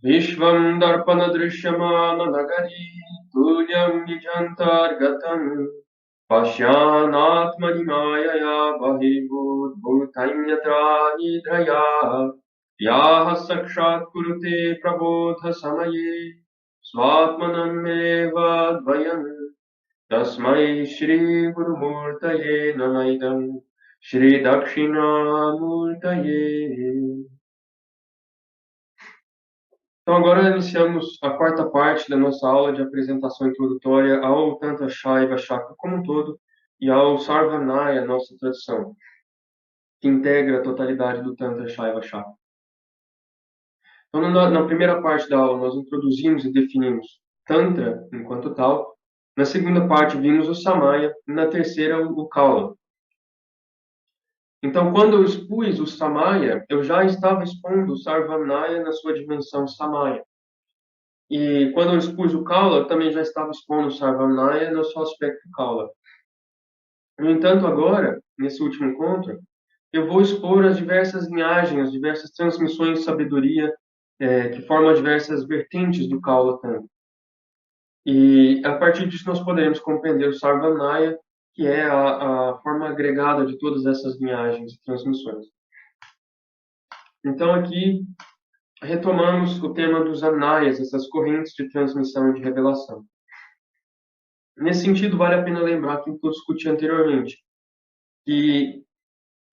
Vishvam darpana drishyamana nagari tulyam nijantargatam Pasyanatmani mayaya bahibhut bhutam yatra nidhraya Yaha sakshat kurute prabodha samaye Swatmanam eva dvayam Tasmai Shri Guru Murtaye Namaidam Shri Dakshina Murtaye. Então agora iniciamos a quarta parte da nossa aula de apresentação introdutória ao Tantra Shaiva Shakta como um todo e ao Sarvanaya, nossa tradição, que integra a totalidade do Tantra Shaiva Shakta. Então na primeira parte da aula nós introduzimos e definimos Tantra enquanto tal, na segunda parte vimos o Samaya e na terceira o Kaula. Então, quando eu expus o Samaya, eu já estava expondo o Sarvanaya na sua dimensão Samaya. E quando eu expus o Kaula, eu também já estava expondo o Sarvanaya no seu aspecto Kaula. No entanto, agora, nesse último encontro, eu vou expor as diversas linhagens, as diversas transmissões de sabedoria que formam as diversas vertentes do Kaula Tantra. E a partir disso nós poderemos compreender o Sarvanaya, que é a forma agregada de todas essas linhagens e transmissões. Então aqui retomamos o tema dos anayas, essas correntes de transmissão e de revelação. Nesse sentido, vale a pena lembrar aquilo que eu discuti anteriormente, que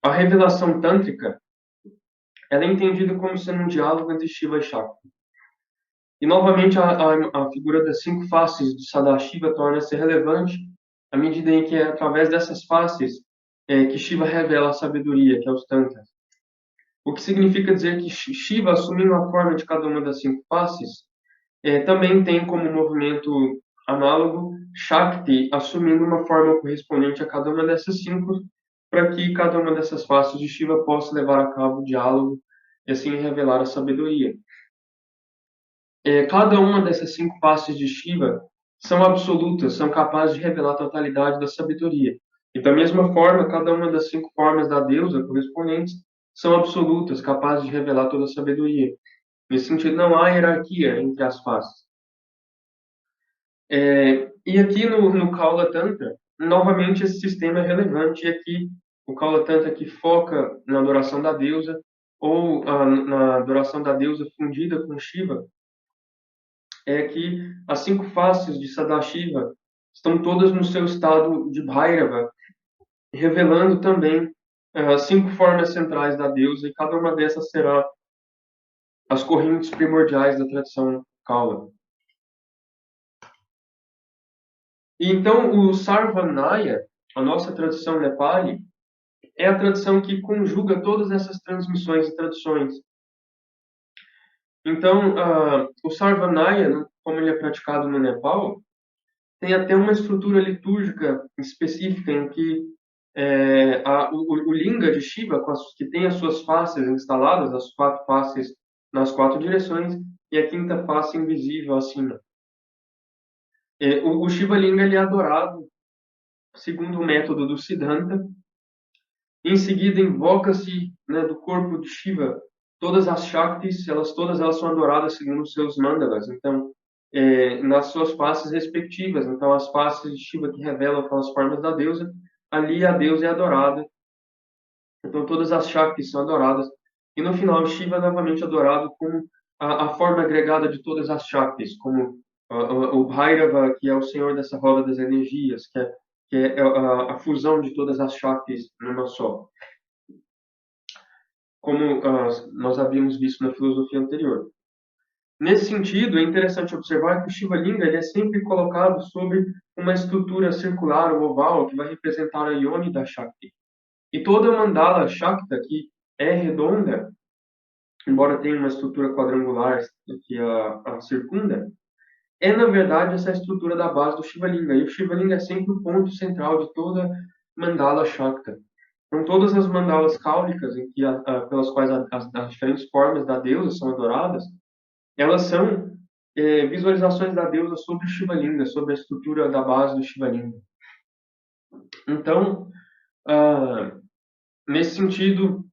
a revelação tântrica ela é entendida como sendo um diálogo entre Shiva e Shakti. E, novamente, a figura das 5 faces de Sadashiva torna-se relevante à medida em que é através dessas faces que Shiva revela a sabedoria, que é os Tantras. O que significa dizer que Shiva, assumindo a forma de cada uma das 5 faces, também tem como movimento análogo Shakti, assumindo uma forma correspondente a cada uma dessas 5, para que cada uma dessas faces de Shiva possa levar a cabo o diálogo e assim revelar a sabedoria. Cada uma dessas 5 faces de Shiva são absolutas, são capazes de revelar a totalidade da sabedoria. E da mesma forma, cada uma das 5 formas da deusa correspondentes são absolutas, capazes de revelar toda a sabedoria. Nesse sentido, não há hierarquia entre as faces. E aqui no Kaula Tantra, novamente esse sistema é relevante, e aqui o Kaula Tantra que foca na adoração da deusa, ou na adoração da deusa fundida com Shiva, é que as 5 faces de Sadashiva estão todas no seu estado de Bhairava, revelando também as 5 formas centrais da deusa, e cada uma dessas será as correntes primordiais da tradição Kaula. E então o Sarvanaya, a nossa tradição Nepali, é a tradição que conjuga todas essas transmissões e tradições. Então, o Sarvanaya, como ele é praticado no Nepal, tem até uma estrutura litúrgica específica em que o Linga de Shiva, que tem as suas faces instaladas, as 4 faces nas 4 direções, e a 5ª face invisível acima. O Shiva Linga ele é adorado segundo o método do Siddhanta. Em seguida, invoca-se, do corpo de Shiva todas as Shaktis, todas elas são adoradas segundo os seus mandalas. Então, nas suas faces respectivas. Então, as faces de Shiva que revelam aquelas formas da deusa, ali a deusa é adorada. Então, todas as Shaktis são adoradas. E no final, Shiva é novamente adorado como a forma agregada de todas as Shaktis, como o Bhairava, que é o senhor dessa roda das energias, que é a fusão de todas as Shaktis numa só. Como nós havíamos visto na filosofia anterior. Nesse sentido, é interessante observar que o Shiva Linga ele é sempre colocado sobre uma estrutura circular ou oval que vai representar a Yoni da Shakti. E toda a mandala Shakta, que é redonda, embora tenha uma estrutura quadrangular que a circunda, é na verdade essa estrutura da base do Shiva Linga. E o Shiva Linga é sempre o ponto central de toda mandala Shakta. Então, todas as mandalas cáulicas pelas quais as diferentes formas da deusa são adoradas, elas são visualizações da deusa sobre o Shiva Linga, sobre a estrutura da base do Shiva Linga. Então, nesse sentido,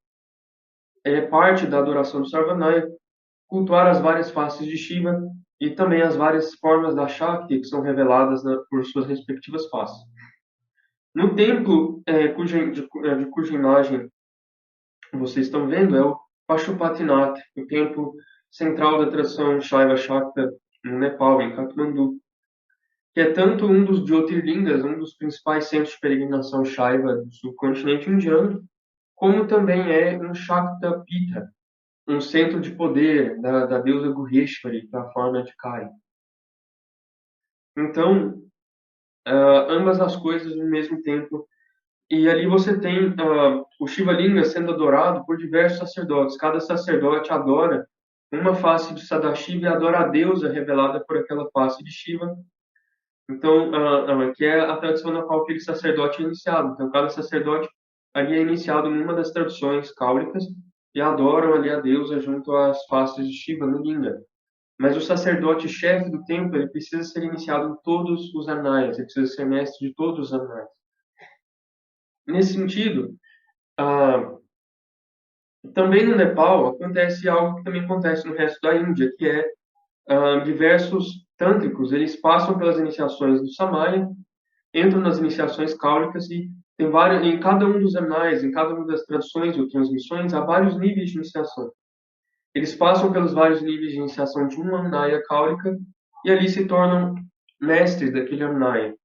parte da adoração do Sarvanaya cultuar as várias faces de Shiva e também as várias formas da Shakti que são reveladas por suas respectivas faces. No templo de cuja imagem vocês estão vendo é o Pashupatinath, o templo central da tradição Shaiva Shakta no Nepal, em Kathmandu, que é tanto um dos Jyotirlingas, um dos principais centros de peregrinação Shaiva do subcontinente indiano, como também é um Shakta Pita, um centro de poder da deusa Guheshwari, da forma de Kali. Então, ambas as coisas no mesmo tempo. E ali você tem o Shiva Linga sendo adorado por diversos sacerdotes. Cada sacerdote adora uma face de Sadashiva e adora a deusa revelada por aquela face de Shiva. Então, que é a tradição na qual aquele sacerdote é iniciado. Então, cada sacerdote ali é iniciado numa das tradições cáulicas e adoram ali a deusa junto às faces de Shiva no Linga. Mas o sacerdote-chefe do templo, ele precisa ser iniciado em todos os anais, ele precisa ser mestre de todos os anais. Nesse sentido, também no Nepal acontece algo que também acontece no resto da Índia, que é diversos tântricos, eles passam pelas iniciações do Samaya, entram nas iniciações cáulicas e tem vários, em cada um dos anais, em cada uma das tradições ou transmissões, há vários níveis de iniciação. Eles passam pelos vários níveis de iniciação de uma Amnaya cáulica e ali se tornam mestres daquele Amnaya.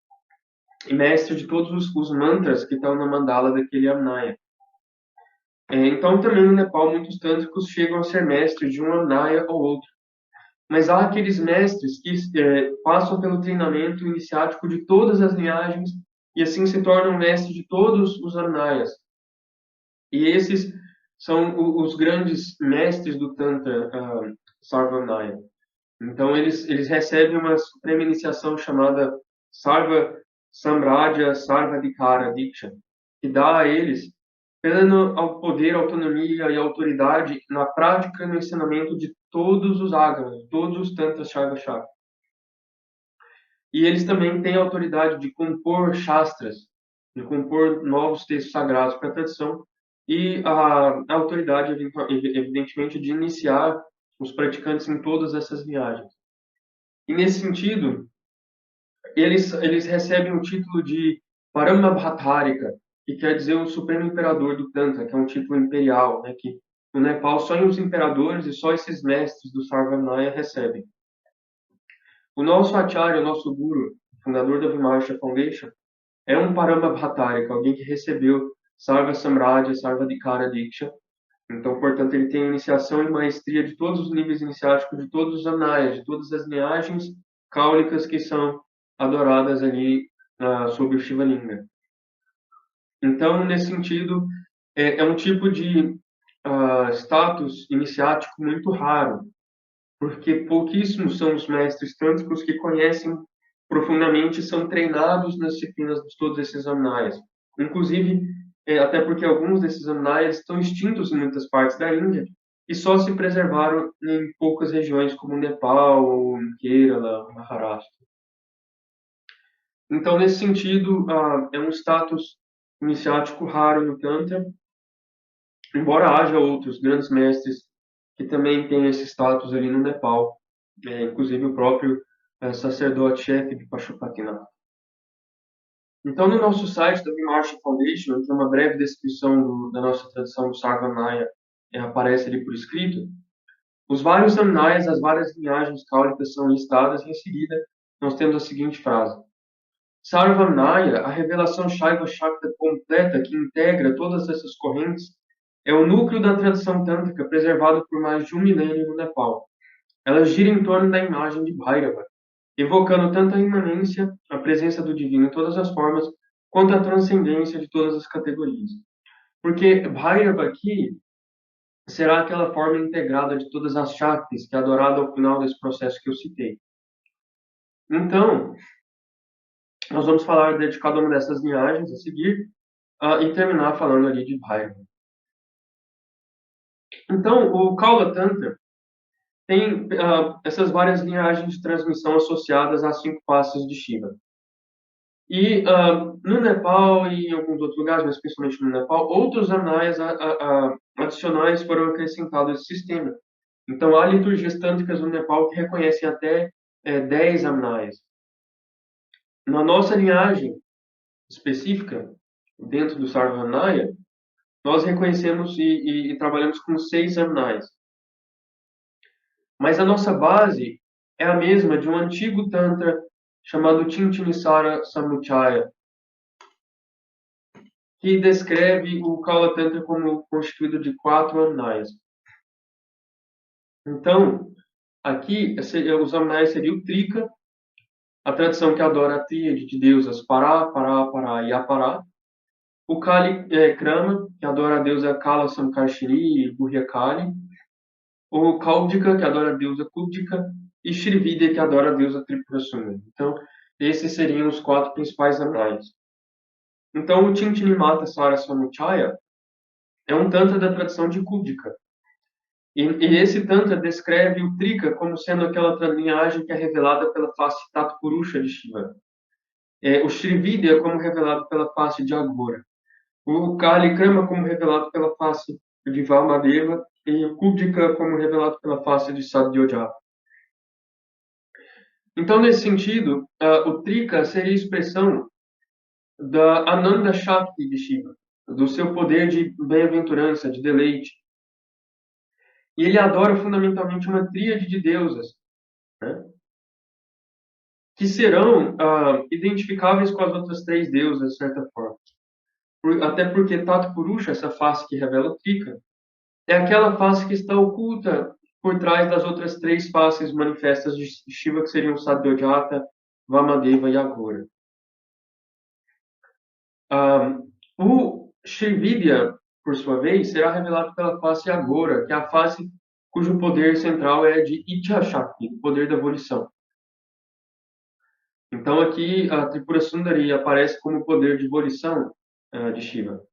E mestres de todos os mantras que estão na mandala daquele Amnaya. Então, também no Nepal, muitos tântricos chegam a ser mestres de um Amnaya ou outro. Mas há aqueles mestres que passam pelo treinamento iniciático de todas as linhagens e assim se tornam mestres de todos os Amnayas. E esses são os grandes mestres do Tantra Sarvanaya. Então, eles recebem uma suprema iniciação chamada Sarva Samradya Sarvadikara Diksha, que dá a eles pleno ao poder, autonomia e autoridade na prática e no ensinamento de todos os agamas, todos os Tantras Shaiva Shakti. E eles também têm a autoridade de compor shastras, de compor novos textos sagrados para a tradição, e a autoridade, evidentemente, de iniciar os praticantes em todas essas viagens. E nesse sentido, eles recebem o título de Paramabhatarika, que quer dizer o Supremo Imperador do Tantra, que é um título imperial, né, que no Nepal só os imperadores e só esses mestres do Sarvanaya recebem. O nosso Acharya, o nosso Guru, fundador da Vimarsha Foundation, é um Paramabhatarika, alguém que recebeu Sarva Samradya, Sarvadikara Diksha. Então, portanto, ele tem iniciação e maestria de todos os níveis iniciáticos, de todos os anayas, de todas as linhagens cáulicas que são adoradas ali sob o Shiva Linga. Então, nesse sentido, é um tipo de status iniciático muito raro, porque pouquíssimos são os mestres tântricos que conhecem profundamente e são treinados nas disciplinas de todos esses anayas. Inclusive, até porque alguns desses anayas estão extintos em muitas partes da Índia e só se preservaram em poucas regiões como Nepal, ou Kerala, Maharashtra. Então, nesse sentido, é um status iniciático raro no Tantra, embora haja outros grandes mestres que também têm esse status ali no Nepal, inclusive o próprio sacerdote-chefe de Pashupatinath. Então, no nosso site da Vimarsha Foundation, tem uma breve descrição da nossa tradição do Sarvanaya, aparece ali por escrito. Os vários Amnayas, as várias linhagens cáulicas são listadas e em seguida nós temos a seguinte frase. Sarvanaya, a revelação Shaiva Shakta completa que integra todas essas correntes, é o núcleo da tradição tântrica preservado por mais de 1 milênio no Nepal. Ela gira em torno da imagem de Bhairava, evocando tanto a imanência, a presença do divino em todas as formas, quanto a transcendência de todas as categorias. Porque Bhairava aqui será aquela forma integrada de todas as Shaktis, que é adorada ao final desse processo que eu citei. Então, nós vamos falar de cada uma dessas linhagens a seguir e terminar falando ali de Bhairava. Então, o Kaula Tantra tem essas várias linhagens de transmissão associadas às 5 faces de Shiva. E no Nepal e em alguns outros lugares, mas principalmente no Nepal, outros anais adicionais foram acrescentados a esse sistema. Então, há liturgias tântricas no Nepal que reconhecem até 10 amnayas. Na nossa linhagem específica, dentro do Sarvanaya, nós reconhecemos e trabalhamos com 6 amnayas. Mas a nossa base é a mesma de um antigo Tantra chamado Tintinisara Samuchaya, que descreve o Kala Tantra como constituído de 4 amnayas. Então, aqui, os amnayas seriam o Trika, a tradição que adora a tríade de deusas Pará, Pará, Pará e Apará. O Kali Krama, que adora a deusa Kala Samkarshini e Burya Kali. O Kaudika, que adora a deusa Kubdika. E Shrividya, que adora a deusa Tripura Sundari. Então, esses seriam os 4 principais amnayas. Então, o Tintinimata Sarasamuchaya é um tantra da tradição de Kubdika. E esse Tantra descreve o Trika como sendo aquela linhagem que é revelada pela face Tatu Purusha de Shiva. O Shrividya como revelado pela face de Aghora. O Kali Krama como revelado pela face de Vamadeva. E o Kubdika como revelado pela face de Satyajata. Então, nesse sentido, o Trika seria a expressão da Ananda Shakti de Shiva, do seu poder de bem-aventurança, de deleite. E ele adora fundamentalmente uma tríade de deusas, né, que serão identificáveis com as outras 3 deusas, de certa forma. Até porque Tatu Purusha, essa face que revela o Trika, é aquela face que está oculta por trás das outras 3 faces manifestas de Shiva, que seriam Satyajata, Vamadeva e Aghora. O Shrividya, por sua vez, será revelado pela face Aghora, que é a face cujo poder central é de Ichhashakti, o poder da volição. Então aqui a Tripura Sundari aparece como o poder de volição de Shiva.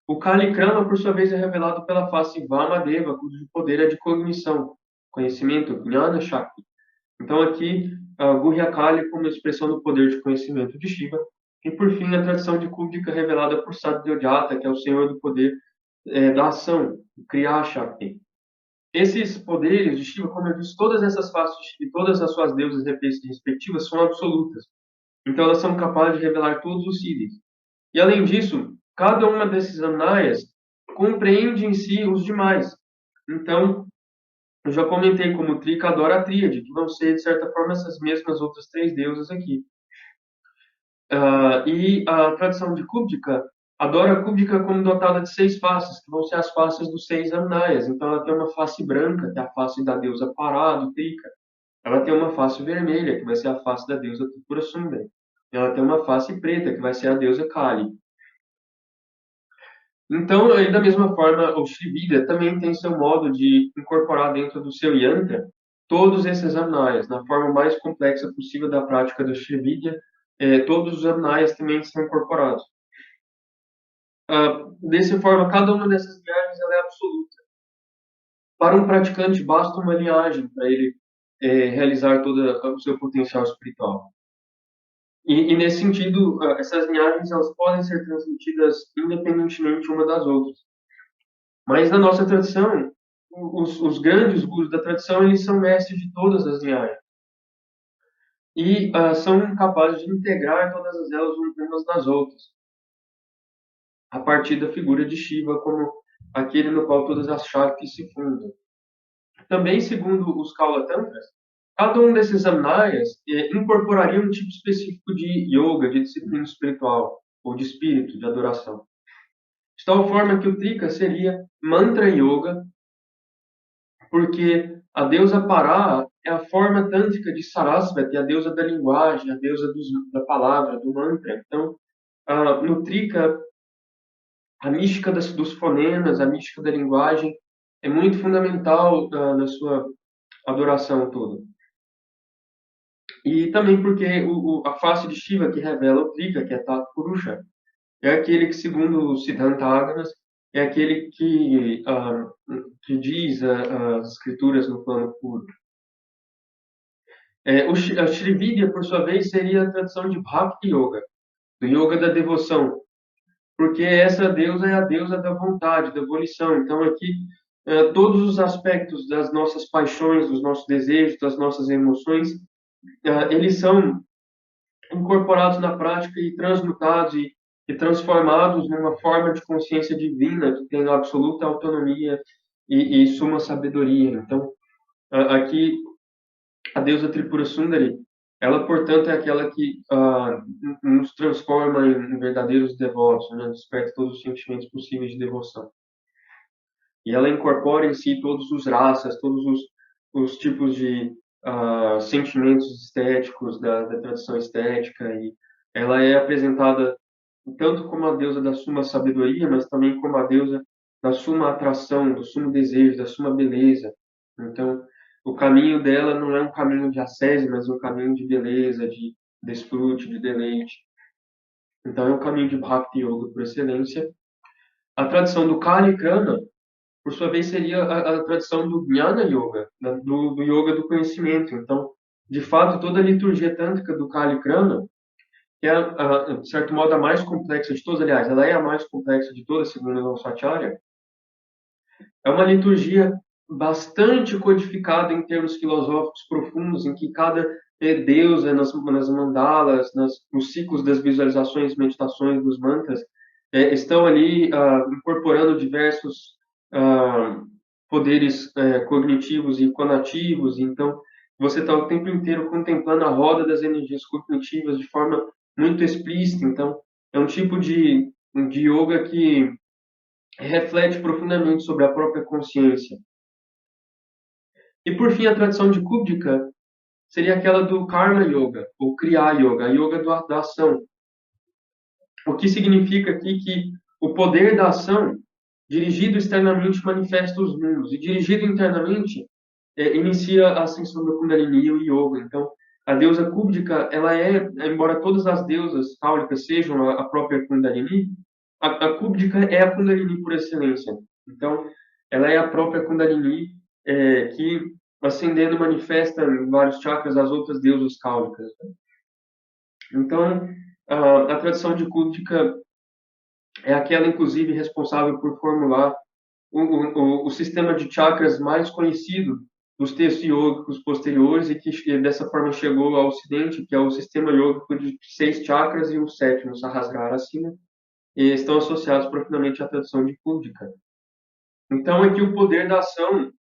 O Kali Krama, por sua vez, é revelado pela face Vamadeva, cujo poder é de cognição, conhecimento, Jnana Shakti. Então aqui Gurya Kali como expressão do poder de conhecimento de Shiva. E por fim a tradição de Kubdika revelada por Satyajata, que é o senhor do poder da ação, Kriya Shakti. Esses poderes de Shiva, como eu disse, todas essas faces de Shiva, todas as suas deusas respectivas são absolutas. Então elas são capazes de revelar todos os siddhis. E além disso, cada uma desses amnayas compreende em si os demais. Então, eu já comentei como o Trika adora a tríade, que vão ser, de certa forma, essas mesmas outras 3 deusas aqui. E a tradição de Kubdika adora a Kubdika como dotada de 6 faces, que vão ser as faces dos 6 amnayas. Então, ela tem uma face branca, que é a face da deusa Pará, do Trika. Ela tem uma face vermelha, que vai ser a face da deusa Tripura Sundari. Ela tem uma face preta, que vai ser a deusa Kali. Então, da mesma forma, o Shrividya também tem seu modo de incorporar dentro do seu yantra todos esses amnayas, na forma mais complexa possível da prática do Shrividya. Todos os amnayas também são incorporados. Dessa forma, cada uma dessas linhagens ela é absoluta. Para um praticante, basta uma linhagem para ele realizar todo o seu potencial espiritual. E nesse sentido, essas linhagens elas podem ser transmitidas independentemente uma das outras. Mas na nossa tradição, os grandes gurus da tradição, eles são mestres de todas as linhagens. E são capazes de integrar todas elas umas nas outras, a partir da figura de Shiva como aquele no qual todas as Shaktis se fundam. Também, segundo os Kaula Tantras, cada um desses amnayas incorporaria um tipo específico de yoga, de disciplina espiritual, ou de espírito, de adoração. De tal forma que o Trika seria mantra yoga, porque a deusa Pará é a forma tântrica de Sarasvati, a deusa da linguagem, a deusa da palavra, do mantra. Então, no Trika, a mística dos fonemas, a mística da linguagem, é muito fundamental na sua adoração toda. E também porque a face de Shiva que revela o Trika, que é Tatu Purusha, é aquele que, segundo o Siddhanta Agamas, é aquele que diz as escrituras no plano puro. A Shrividya, por sua vez, seria a tradição de Bhakti Yoga, do Yoga da devoção, porque essa deusa é a deusa da vontade, da volição. Então, aqui, todos os aspectos das nossas paixões, dos nossos desejos, das nossas emoções, eles são incorporados na prática e transmutados e transformados numa forma de consciência divina que tem absoluta autonomia e suma sabedoria. Então, aqui a deusa Tripura Sundari, ela, portanto, é aquela que nos transforma em verdadeiros devotos, né? Desperta todos os sentimentos possíveis de devoção. E ela incorpora em si todos os raças, todos os tipos de sentimentos estéticos da tradição estética, e ela é apresentada tanto como a deusa da suma sabedoria, mas também como a deusa da suma atração, do sumo desejo, da suma beleza. Então, o caminho dela não é um caminho de ascese, mas um caminho de beleza, de desfrute, de deleite. Então, é um caminho de Bhakti Yoga por excelência. A tradição do Kali Krana, por sua vez, seria a tradição do Jnana Yoga, do Yoga do conhecimento. Então, de fato, toda a liturgia tântrica do Kali Krana, que é, de certo modo, a mais complexa de todas, aliás, ela é a mais complexa de todas, segundo o Vasacharya, é uma liturgia bastante codificada em termos filosóficos profundos, em que cada deusa, nas mandalas, nos ciclos das visualizações, meditações, dos mantras, estão ali incorporando diversos poderes cognitivos e conativos. Então, você está o tempo inteiro contemplando a roda das energias cognitivas de forma muito explícita. Então, é um tipo de yoga que reflete profundamente sobre a própria consciência. E, por fim, a tradição de Kubdika seria aquela do Karma Yoga, ou Kriya Yoga, a yoga da ação. O que significa aqui que o poder da ação, dirigido externamente, manifesta os mundos, e dirigido internamente, inicia a ascensão da Kundalini e o Yoga. Então, a deusa Kubdika, ela embora todas as deusas cáulicas sejam a própria Kundalini, a Kubdika é a Kundalini por excelência. Então, ela é a própria Kundalini que, ascendendo, manifesta em vários chakras as outras deusas cáulicas. Então, a tradição de Kubdika é aquela, inclusive, responsável por formular o sistema de chakras mais conhecido dos textos yogicos posteriores e que dessa forma chegou ao Ocidente, que é o sistema yógico de 6 chakras e o sétimo, Sahasrara, acima, e estão associados profundamente à tradição de Kundika. Então, aqui o poder da ação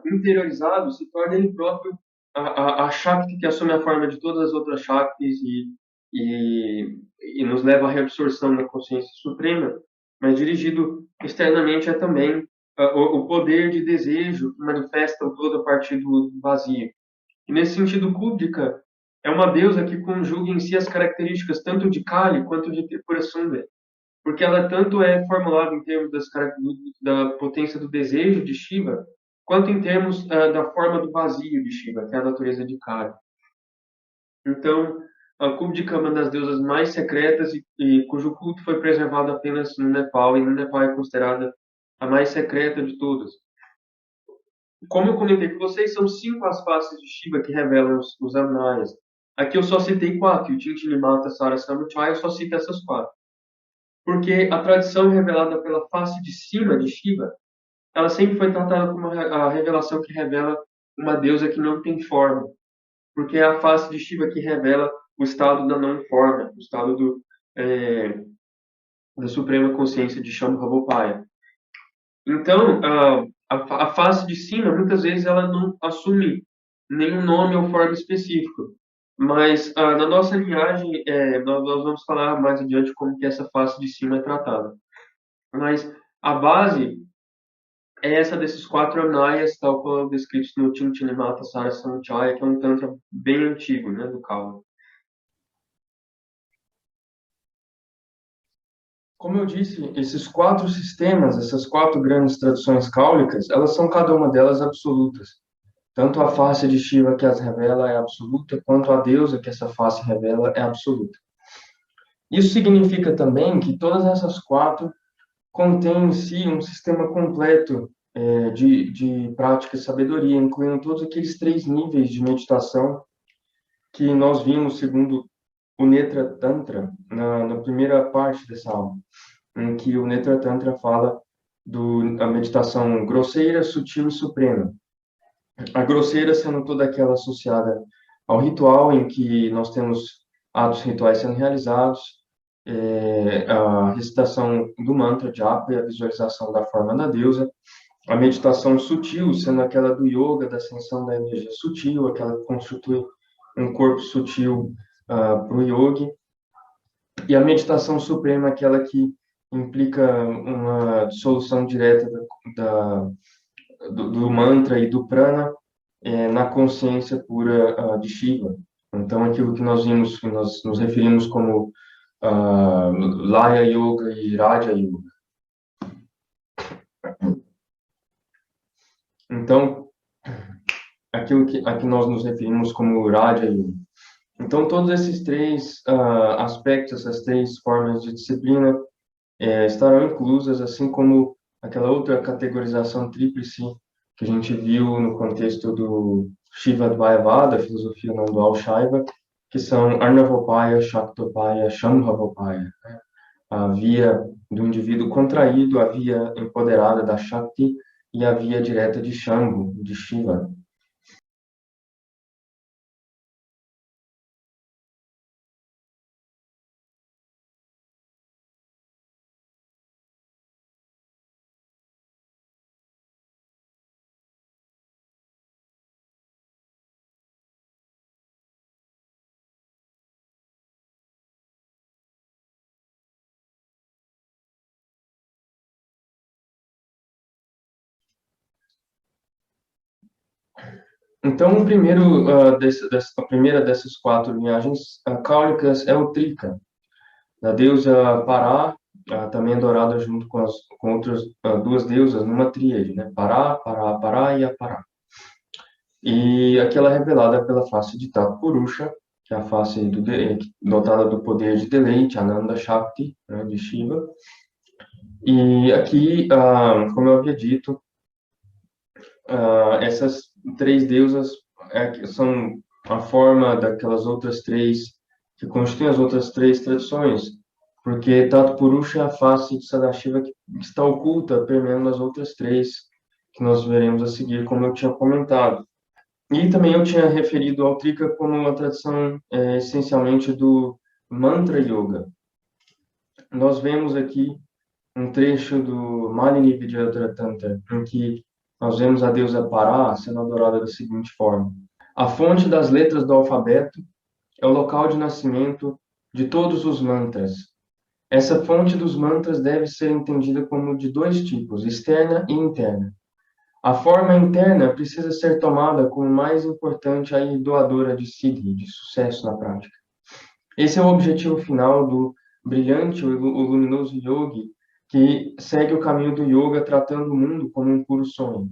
interiorizado se torna ele próprio a Shakti que assume a forma de todas as outras Shaktis e nos leva à reabsorção da consciência suprema, mas dirigido externamente é também o poder de desejo que manifesta o todo a partir do vazio. E nesse sentido, Kubdika é uma deusa que conjuga em si as características tanto de Kali quanto de Tripura Sundari, porque ela tanto é formulada em termos da potência do desejo de Shiva, quanto em termos da forma do vazio de Shiva, que é a natureza de Kali. Então, a Kubdika é uma das deusas mais secretas e cujo culto foi preservado apenas no Nepal, e no Nepal é considerada a mais secreta de todas. Como eu comentei com vocês, são 5 as faces de Shiva que revelam os Anayas. Aqui eu só citei 4, o Tintinimata, Sarasamuchaya, eu só cito essas 4. Porque a tradição revelada pela face de cima de Shiva, ela sempre foi tratada como a revelação que revela uma deusa que não tem forma. Porque é a face de Shiva que revela o estado da não forma, o estado da suprema consciência de Shambhavopaya. Então, a face de cima, muitas vezes, ela não assume nenhum nome ou forma específico. Mas na nossa linhagem, nós vamos falar mais adiante como que essa face de cima é tratada. Mas a base é essa desses 4 anayas, tal como descritos no Tintinimata Sarasamuchaya, que é um tantra bem antigo, né, do Kala. Como eu disse, esses 4 sistemas, essas 4 grandes tradições cáulicas, elas são cada uma delas absolutas. Tanto a face de Shiva que as revela é absoluta, quanto a deusa que essa face revela é absoluta. Isso significa também que todas essas 4 contêm em si um sistema completo de prática e sabedoria, incluindo todos aqueles 3 níveis de meditação que nós vimos segundo o Netra Tantra, na primeira parte dessa aula, em que o Netra Tantra fala da meditação grosseira, sutil e suprema. A grosseira sendo toda aquela associada ao ritual, em que nós temos atos rituais sendo realizados, a recitação do mantra japa e a visualização da forma da deusa. A meditação sutil sendo aquela do yoga, da ascensão da energia sutil, aquela que constitui um corpo sutil para o yogi. E a meditação suprema, aquela que implica uma dissolução direta do mantra e do prana na consciência pura de Shiva. Então, aquilo que nós vimos, que nós nos referimos como Laya Yoga e Raja Yoga. Então, aquilo a que nós nos referimos como Raja Yoga. Então, todos esses três aspectos, essas três formas de disciplina estarão inclusas, assim como aquela outra categorização tríplice que a gente viu no contexto do Shiva Dvayavada, a filosofia não dual Shaiva, que são Arnavopaya, Shaktopaya, Shambhavopaya, né? A via do indivíduo contraído, a via empoderada da Shakti e a via direta de Shambhu, de Shiva. Então, a primeira dessas quatro linhagens cáulicas é o Trika, da deusa Pará, também adorada junto com outras duas deusas numa tríade, né? Pará, Pará, Pará e Apará. E aquela revelada pela face de Tata Purusha, que é a face dotada do poder de deleite, Ananda Shakti, né, de Shiva. E aqui, como eu havia dito, essas três deusas são a forma daquelas outras três, que constituem as outras três tradições, porque Tata Purusha é a face de Sadashiva que está oculta, permeando as outras três, que nós veremos a seguir, como eu tinha comentado. E também eu tinha referido ao Trika como uma tradição essencialmente do Mantra Yoga. Nós vemos aqui um trecho do Malini Vidyadhara Tantra, em que nós vemos a deusa Pará sendo adorada da seguinte forma: a fonte das letras do alfabeto é o local de nascimento de todos os mantras. Essa fonte dos mantras deve ser entendida como de dois tipos, externa e interna. A forma interna precisa ser tomada como mais importante e doadora de siddhi, de sucesso na prática. Esse é o objetivo final do brilhante, o luminoso yogi, que segue o caminho do yoga tratando o mundo como um puro sonho.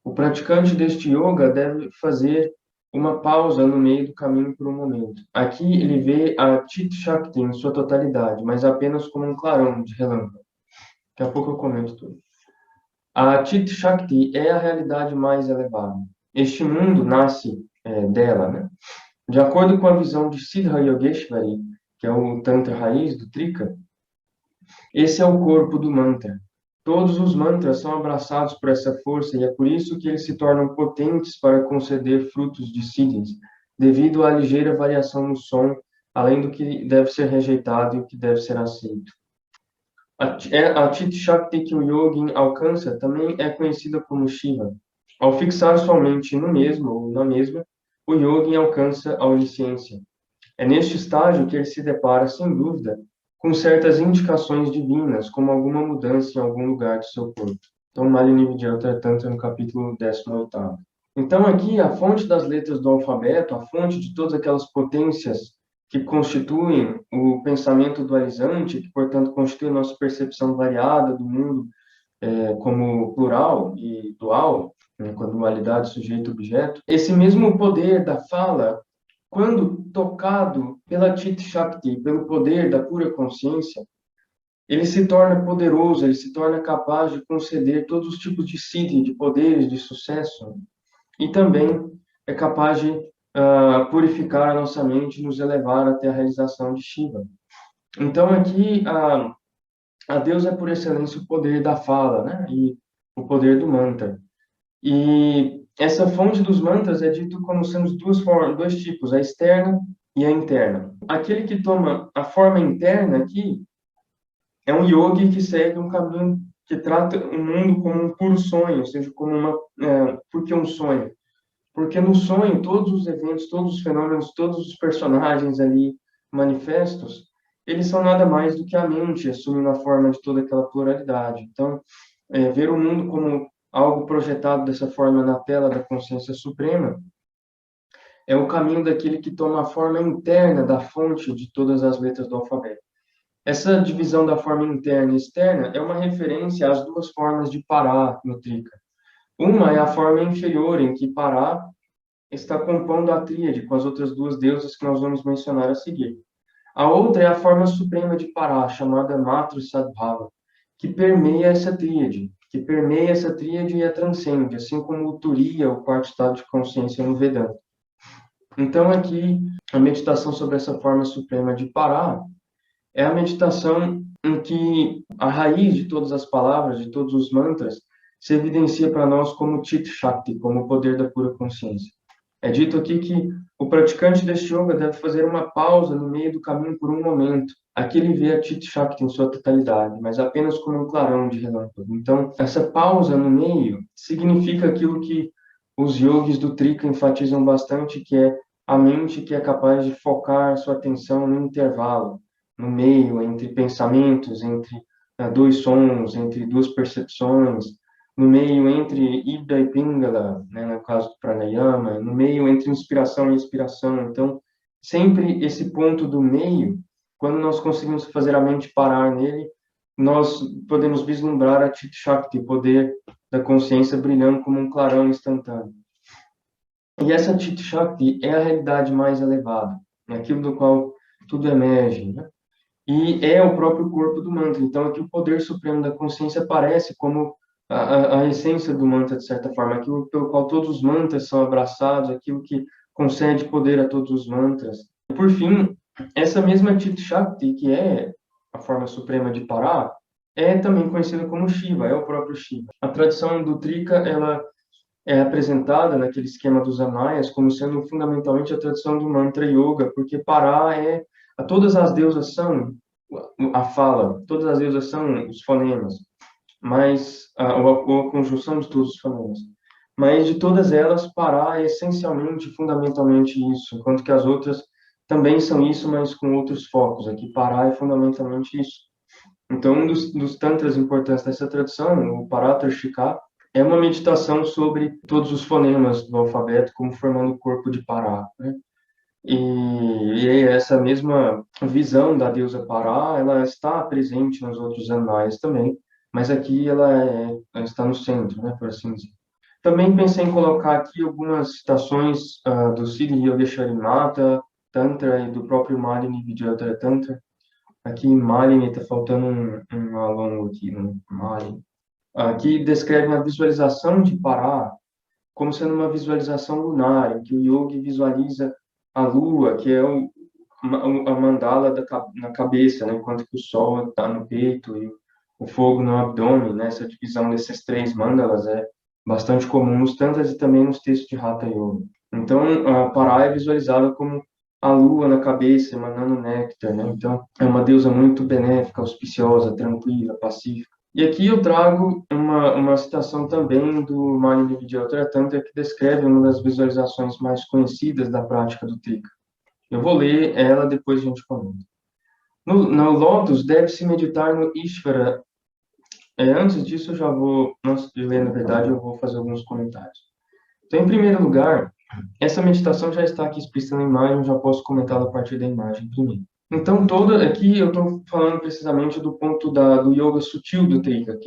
O praticante deste yoga deve fazer uma pausa no meio do caminho por um momento. Aqui ele vê a Chit Shakti em sua totalidade, mas apenas como um clarão de relâmpago. Daqui a pouco eu comento tudo. A Chit Shakti é a realidade mais elevada. Este mundo nasce dela, né? De acordo com a visão de Siddha Yogeshwari, que é o Tantra raiz do Trika, esse é o corpo do mantra. Todos os mantras são abraçados por essa força e é por isso que eles se tornam potentes para conceder frutos de siddhis, devido à ligeira variação no som, além do que deve ser rejeitado e o que deve ser aceito. A Chit Shakti que o yogin alcança também é conhecida como Shiva. Ao fixar sua mente no mesmo ou na mesma, o yogin alcança a onisciência. É neste estágio que ele se depara, sem dúvida, com certas indicações divinas, como alguma mudança em algum lugar de seu corpo. Então, Malini Vidyanta Tantra no capítulo 18º. Então, aqui, a fonte das letras do alfabeto, a fonte de todas aquelas potências que constituem o pensamento dualizante, que, portanto, constitui a nossa percepção variada do mundo como plural e dual, né, com a dualidade sujeito-objeto. Esse mesmo poder da fala, quando tocado pela Chit Shakti, pelo poder da pura consciência, ele se torna poderoso, ele se torna capaz de conceder todos os tipos de siddhi, de poderes, de sucesso, e também é capaz de purificar a nossa mente e nos elevar até a realização de Shiva. Então, aqui, a deusa é por excelência o poder da fala, né? E o poder do mantra. E essa fonte dos mantras é dito como sendo duas formas, dois tipos, a externa e a interna. Aquele que toma a forma interna aqui é um yogi que segue um caminho que trata o mundo como um puro sonho, ou seja, como uma, por que um sonho? Porque no sonho, todos os eventos, todos os fenômenos, todos os personagens ali manifestos, eles são nada mais do que a mente assumindo a forma de toda aquela pluralidade. Então, ver o mundo como algo projetado dessa forma na tela da consciência suprema é o caminho daquele que toma a forma interna da fonte de todas as letras do alfabeto. Essa divisão da forma interna e externa é uma referência às duas formas de Pará no Trika. Uma é a forma inferior, em que Pará está compondo a tríade com as outras duas deusas que nós vamos mencionar a seguir. A outra é a forma suprema de Pará, chamada Matru Sadbhava, que permeia essa tríade e a transcende, assim como o Turiya, o quarto estado de consciência no Vedanta. Então, aqui, a meditação sobre essa forma suprema de Pará é a meditação em que a raiz de todas as palavras, de todos os mantras, se evidencia para nós como Chit Shakti, como o poder da pura consciência. É dito aqui que o praticante deste yoga deve fazer uma pausa no meio do caminho por um momento. Aqui ele vê a Chit Shakti em sua totalidade, mas apenas como um clarão de relâmpago. Então, essa pausa no meio significa aquilo que os yogis do Trika enfatizam bastante, que é a mente que é capaz de focar sua atenção no intervalo, no meio, entre pensamentos, entre dois sons, entre duas percepções, no meio entre Ida e Pingala, né, no caso do pranayama, no meio entre inspiração e expiração. Então, sempre esse ponto do meio, quando nós conseguimos fazer a mente parar nele, nós podemos vislumbrar a Chit Shakti, o poder da consciência brilhando como um clarão instantâneo. E essa Chit Shakti é a realidade mais elevada, é aquilo do qual tudo emerge, né? E é o próprio corpo do mantra. Então, aqui o poder supremo da consciência aparece como a essência do mantra, de certa forma, aquilo pelo qual todos os mantras são abraçados, aquilo que concede poder a todos os mantras. E, por fim, essa mesma Chit Shakti, que é a forma suprema de Pará, é também conhecida como Shiva, é o próprio Shiva. A tradição do Trika, ela é apresentada naquele esquema dos Amayas como sendo fundamentalmente a tradição do mantra yoga, porque Pará todas as deusas são a fala, todas as deusas são os fonemas, mas a conjunção de todos os fonemas. Mas de todas elas, Pará é essencialmente, fundamentalmente isso, enquanto que as outras também são isso, mas com outros focos. Aqui Pará é fundamentalmente isso. Então, um dos tantras importantes dessa tradição, o Paratarshika, é uma meditação sobre todos os fonemas do alfabeto, como formando o corpo de Pará, né? E essa mesma visão da deusa Pará, ela está presente nos outros animais também, mas aqui ela está no centro, né, por assim dizer. Também pensei em colocar aqui algumas citações do Siddhi Yogeshwarimata Tantra e do próprio Malini Vidyodhara Tantra. Aqui em Malini está faltando um alongo aqui, no Malini. Aqui descreve a visualização de Pará como sendo uma visualização lunar, em que o yogi visualiza a lua, que é a mandala na cabeça, né? Enquanto que o sol está no peito e o fogo no abdômen, né? Essa divisão desses três mandalas é bastante comum nos tantras e também nos textos de Hatha Yoga. Então, a Pará é visualizada como a lua na cabeça, emanando néctar, né? Então, é uma deusa muito benéfica, auspiciosa, tranquila, pacífica. E aqui eu trago uma citação também do Malini Vidyodhara Tantra, que descreve uma das visualizações mais conhecidas da prática do Trika. Eu vou ler ela, depois a gente comenta. No Lotus, deve-se meditar no Ishvara. Antes disso, eu já vou, antes de ler, na verdade, eu vou fazer alguns comentários. Então, em primeiro lugar, essa meditação já está aqui explícita na imagem, eu já posso comentá-la a partir da imagem primeiro. Então, aqui eu estou falando precisamente do ponto do yoga sutil do Trika,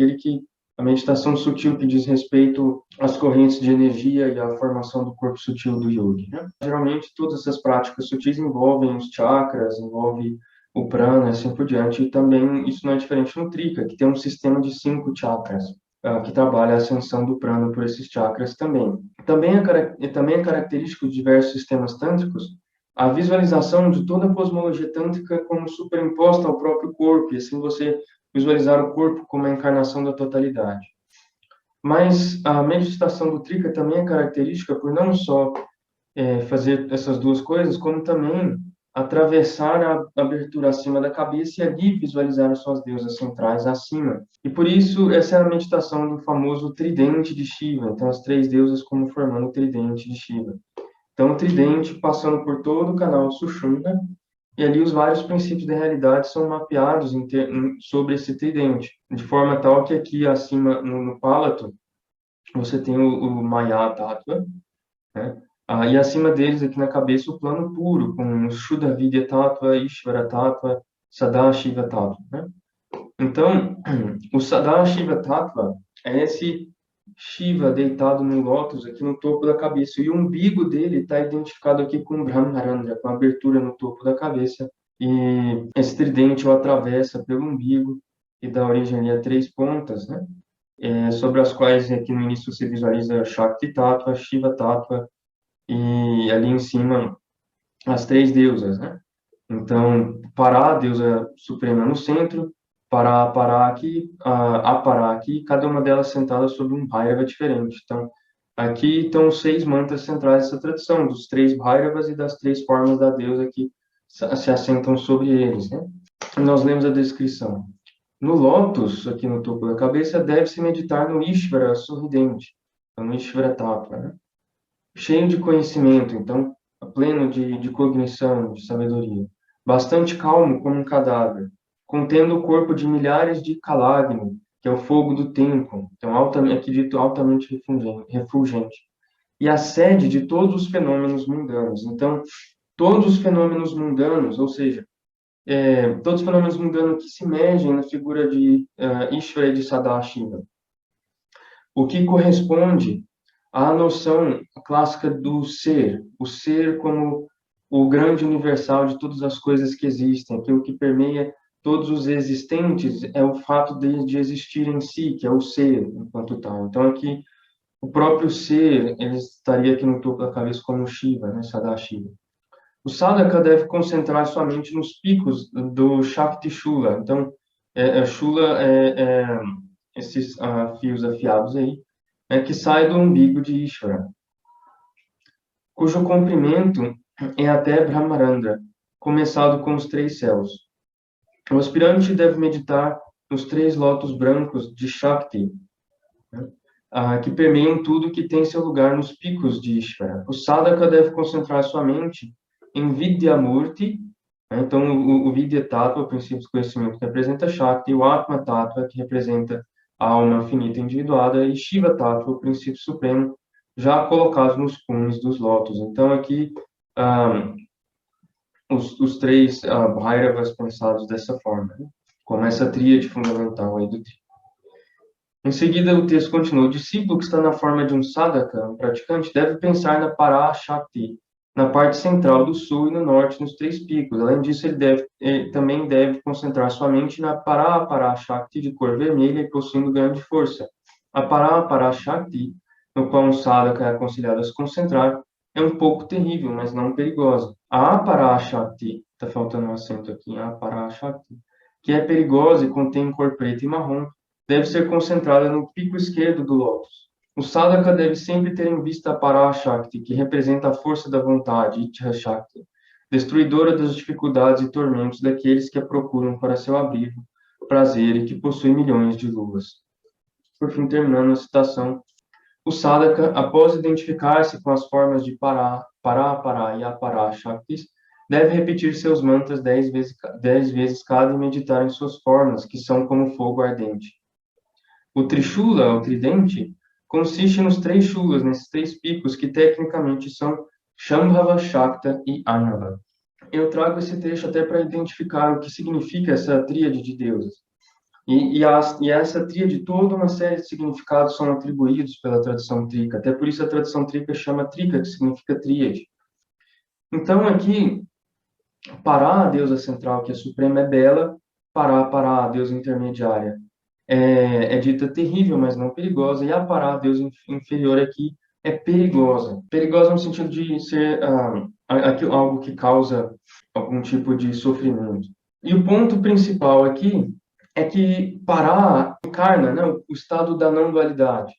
a meditação sutil que diz respeito às correntes de energia e à formação do corpo sutil do yogi, né? Geralmente, todas essas práticas sutis envolvem os chakras, envolvem o prana, assim por diante, e também isso não é diferente no Trika, que tem um sistema de 5 chakras, que trabalha a ascensão do prana por esses chakras também. Também é característico de diversos sistemas tântricos a visualização de toda a cosmologia tântrica como superimposta ao próprio corpo, e assim você visualizar o corpo como a encarnação da totalidade. Mas a meditação do Trika também é característica por não só fazer essas duas coisas, como também atravessar a abertura acima da cabeça e ali visualizar as suas deusas centrais acima. E por isso, essa é a meditação do famoso tridente de Shiva. Então, as três deusas como formando o tridente de Shiva. Então, o tridente passando por todo o canal Sushumna, e ali os vários princípios da realidade são mapeados sobre esse tridente, de forma tal que aqui acima, no Palato, você tem o Maya Tattva, né? E acima deles, aqui na cabeça, o plano puro, com Shuddha Vidya Tattva, Ishvara Tattva, Sadashiva Tattva, né? Então, o Sadashiva Tattva é esse Shiva deitado no lótus aqui no topo da cabeça. E o umbigo dele está identificado aqui com Brahmarandra, com a abertura no topo da cabeça. E esse tridente o atravessa pelo umbigo e dá origem ali a três pontas, né? Sobre as quais aqui no início você visualiza Shakti Tattva, Shiva Tattva e ali em cima as três deusas, né? Então, Pará, a deusa suprema no centro, Pará, Pará aqui, Apará aqui, cada uma delas sentada sobre um Bhairava diferente. Então, aqui estão os 6 mantras centrais dessa tradição, dos 3 Bhairavas e das 3 formas da deusa que se assentam sobre eles, né? Nós lemos a descrição. No lótus, aqui no topo da cabeça, deve-se meditar no Ishvara sorridente, então, no Ishvara Tattva, né? Cheio de conhecimento, então, pleno de cognição, de sabedoria, bastante calmo como um cadáver, contendo o corpo de milhares de Kalagni, que é o fogo do tempo, então altamente, aqui dito altamente refulgente, e a sede de todos os fenômenos mundanos. Então, todos os fenômenos mundanos, ou seja, todos os fenômenos mundanos que se mergem na figura de Ishvara e de Sadashiva, o que corresponde à noção clássica do ser, o ser como o grande universal de todas as coisas que existem, aquilo que permeia todos os existentes é o fato de existir em si, que é o ser enquanto tal. Então aqui o próprio ser, ele estaria aqui no topo da cabeça como Shiva, né, Sadashiva. O sadhaka deve concentrar sua mente nos picos do Shakti Shula. Então, Shula é esses fios afiados aí, que sai do umbigo de Ishvara, cujo comprimento é até Brahmarandra, começado com os 3 céus. O aspirante deve meditar nos 3 lótus brancos de Shakti, né, que permeiam tudo que tem seu lugar nos picos de Ishvara. O sadhaka deve concentrar sua mente em Vidyamurti, né, então o Vidya Tattva, o princípio do conhecimento, que representa Shakti, o Atma Tattva, que representa a alma finita individuada, e Shiva Tattva, o princípio supremo, já colocado nos cumes dos lótus. Então, aqui, os 3 Bhairavas pensados dessa forma, né? Como essa tríade fundamental aí do Tri. Em seguida, o texto continua: o discípulo que está na forma de um sadhaka, um praticante, deve pensar na Parashakti, na parte central do sul e no norte, nos 3 picos. Além disso, ele também deve concentrar sua mente na Parashakti de cor vermelha e possuindo grande força. A Parashakti, no qual um sadhaka é aconselhado a se concentrar, é um pouco terrível, mas não perigosa. A Aparashakti, está faltando um acento aqui, a Aparashakti, que é perigosa e contém cor preta e marrom, deve ser concentrada no pico esquerdo do lótus. O sadhaka deve sempre ter em vista a Parashakti, que representa a força da vontade, Ichha Shakti, destruidora das dificuldades e tormentos daqueles que a procuram para seu abrigo, prazer e que possui milhões de luas. Por fim, terminando a citação, o sadhaka, após identificar-se com as formas de Pará e Aparashaktis, deve repetir seus mantras 10 vezes cada e meditar em suas formas, que são como fogo ardente. O Trishula, o tridente, consiste nos 3 shulas, nesses 3 picos, que tecnicamente são Shambhava, Shakta e Arnava. Eu trago esse trecho até para identificar o que significa essa tríade de deuses. E essa tríade, toda uma série de significados são atribuídos pela tradição Trika. Até por isso a tradição Trika chama Trika, que significa tríade. Então, aqui, Pará, a deusa central, que é suprema, é bela. Pará, a deusa intermediária, é dita terrível, mas não perigosa. E a Pará, a deusa inferior aqui, é perigosa. Perigosa no sentido de ser algo que causa algum tipo de sofrimento. E o ponto principal aqui é que Pará encarna, né, o estado da não-dualidade.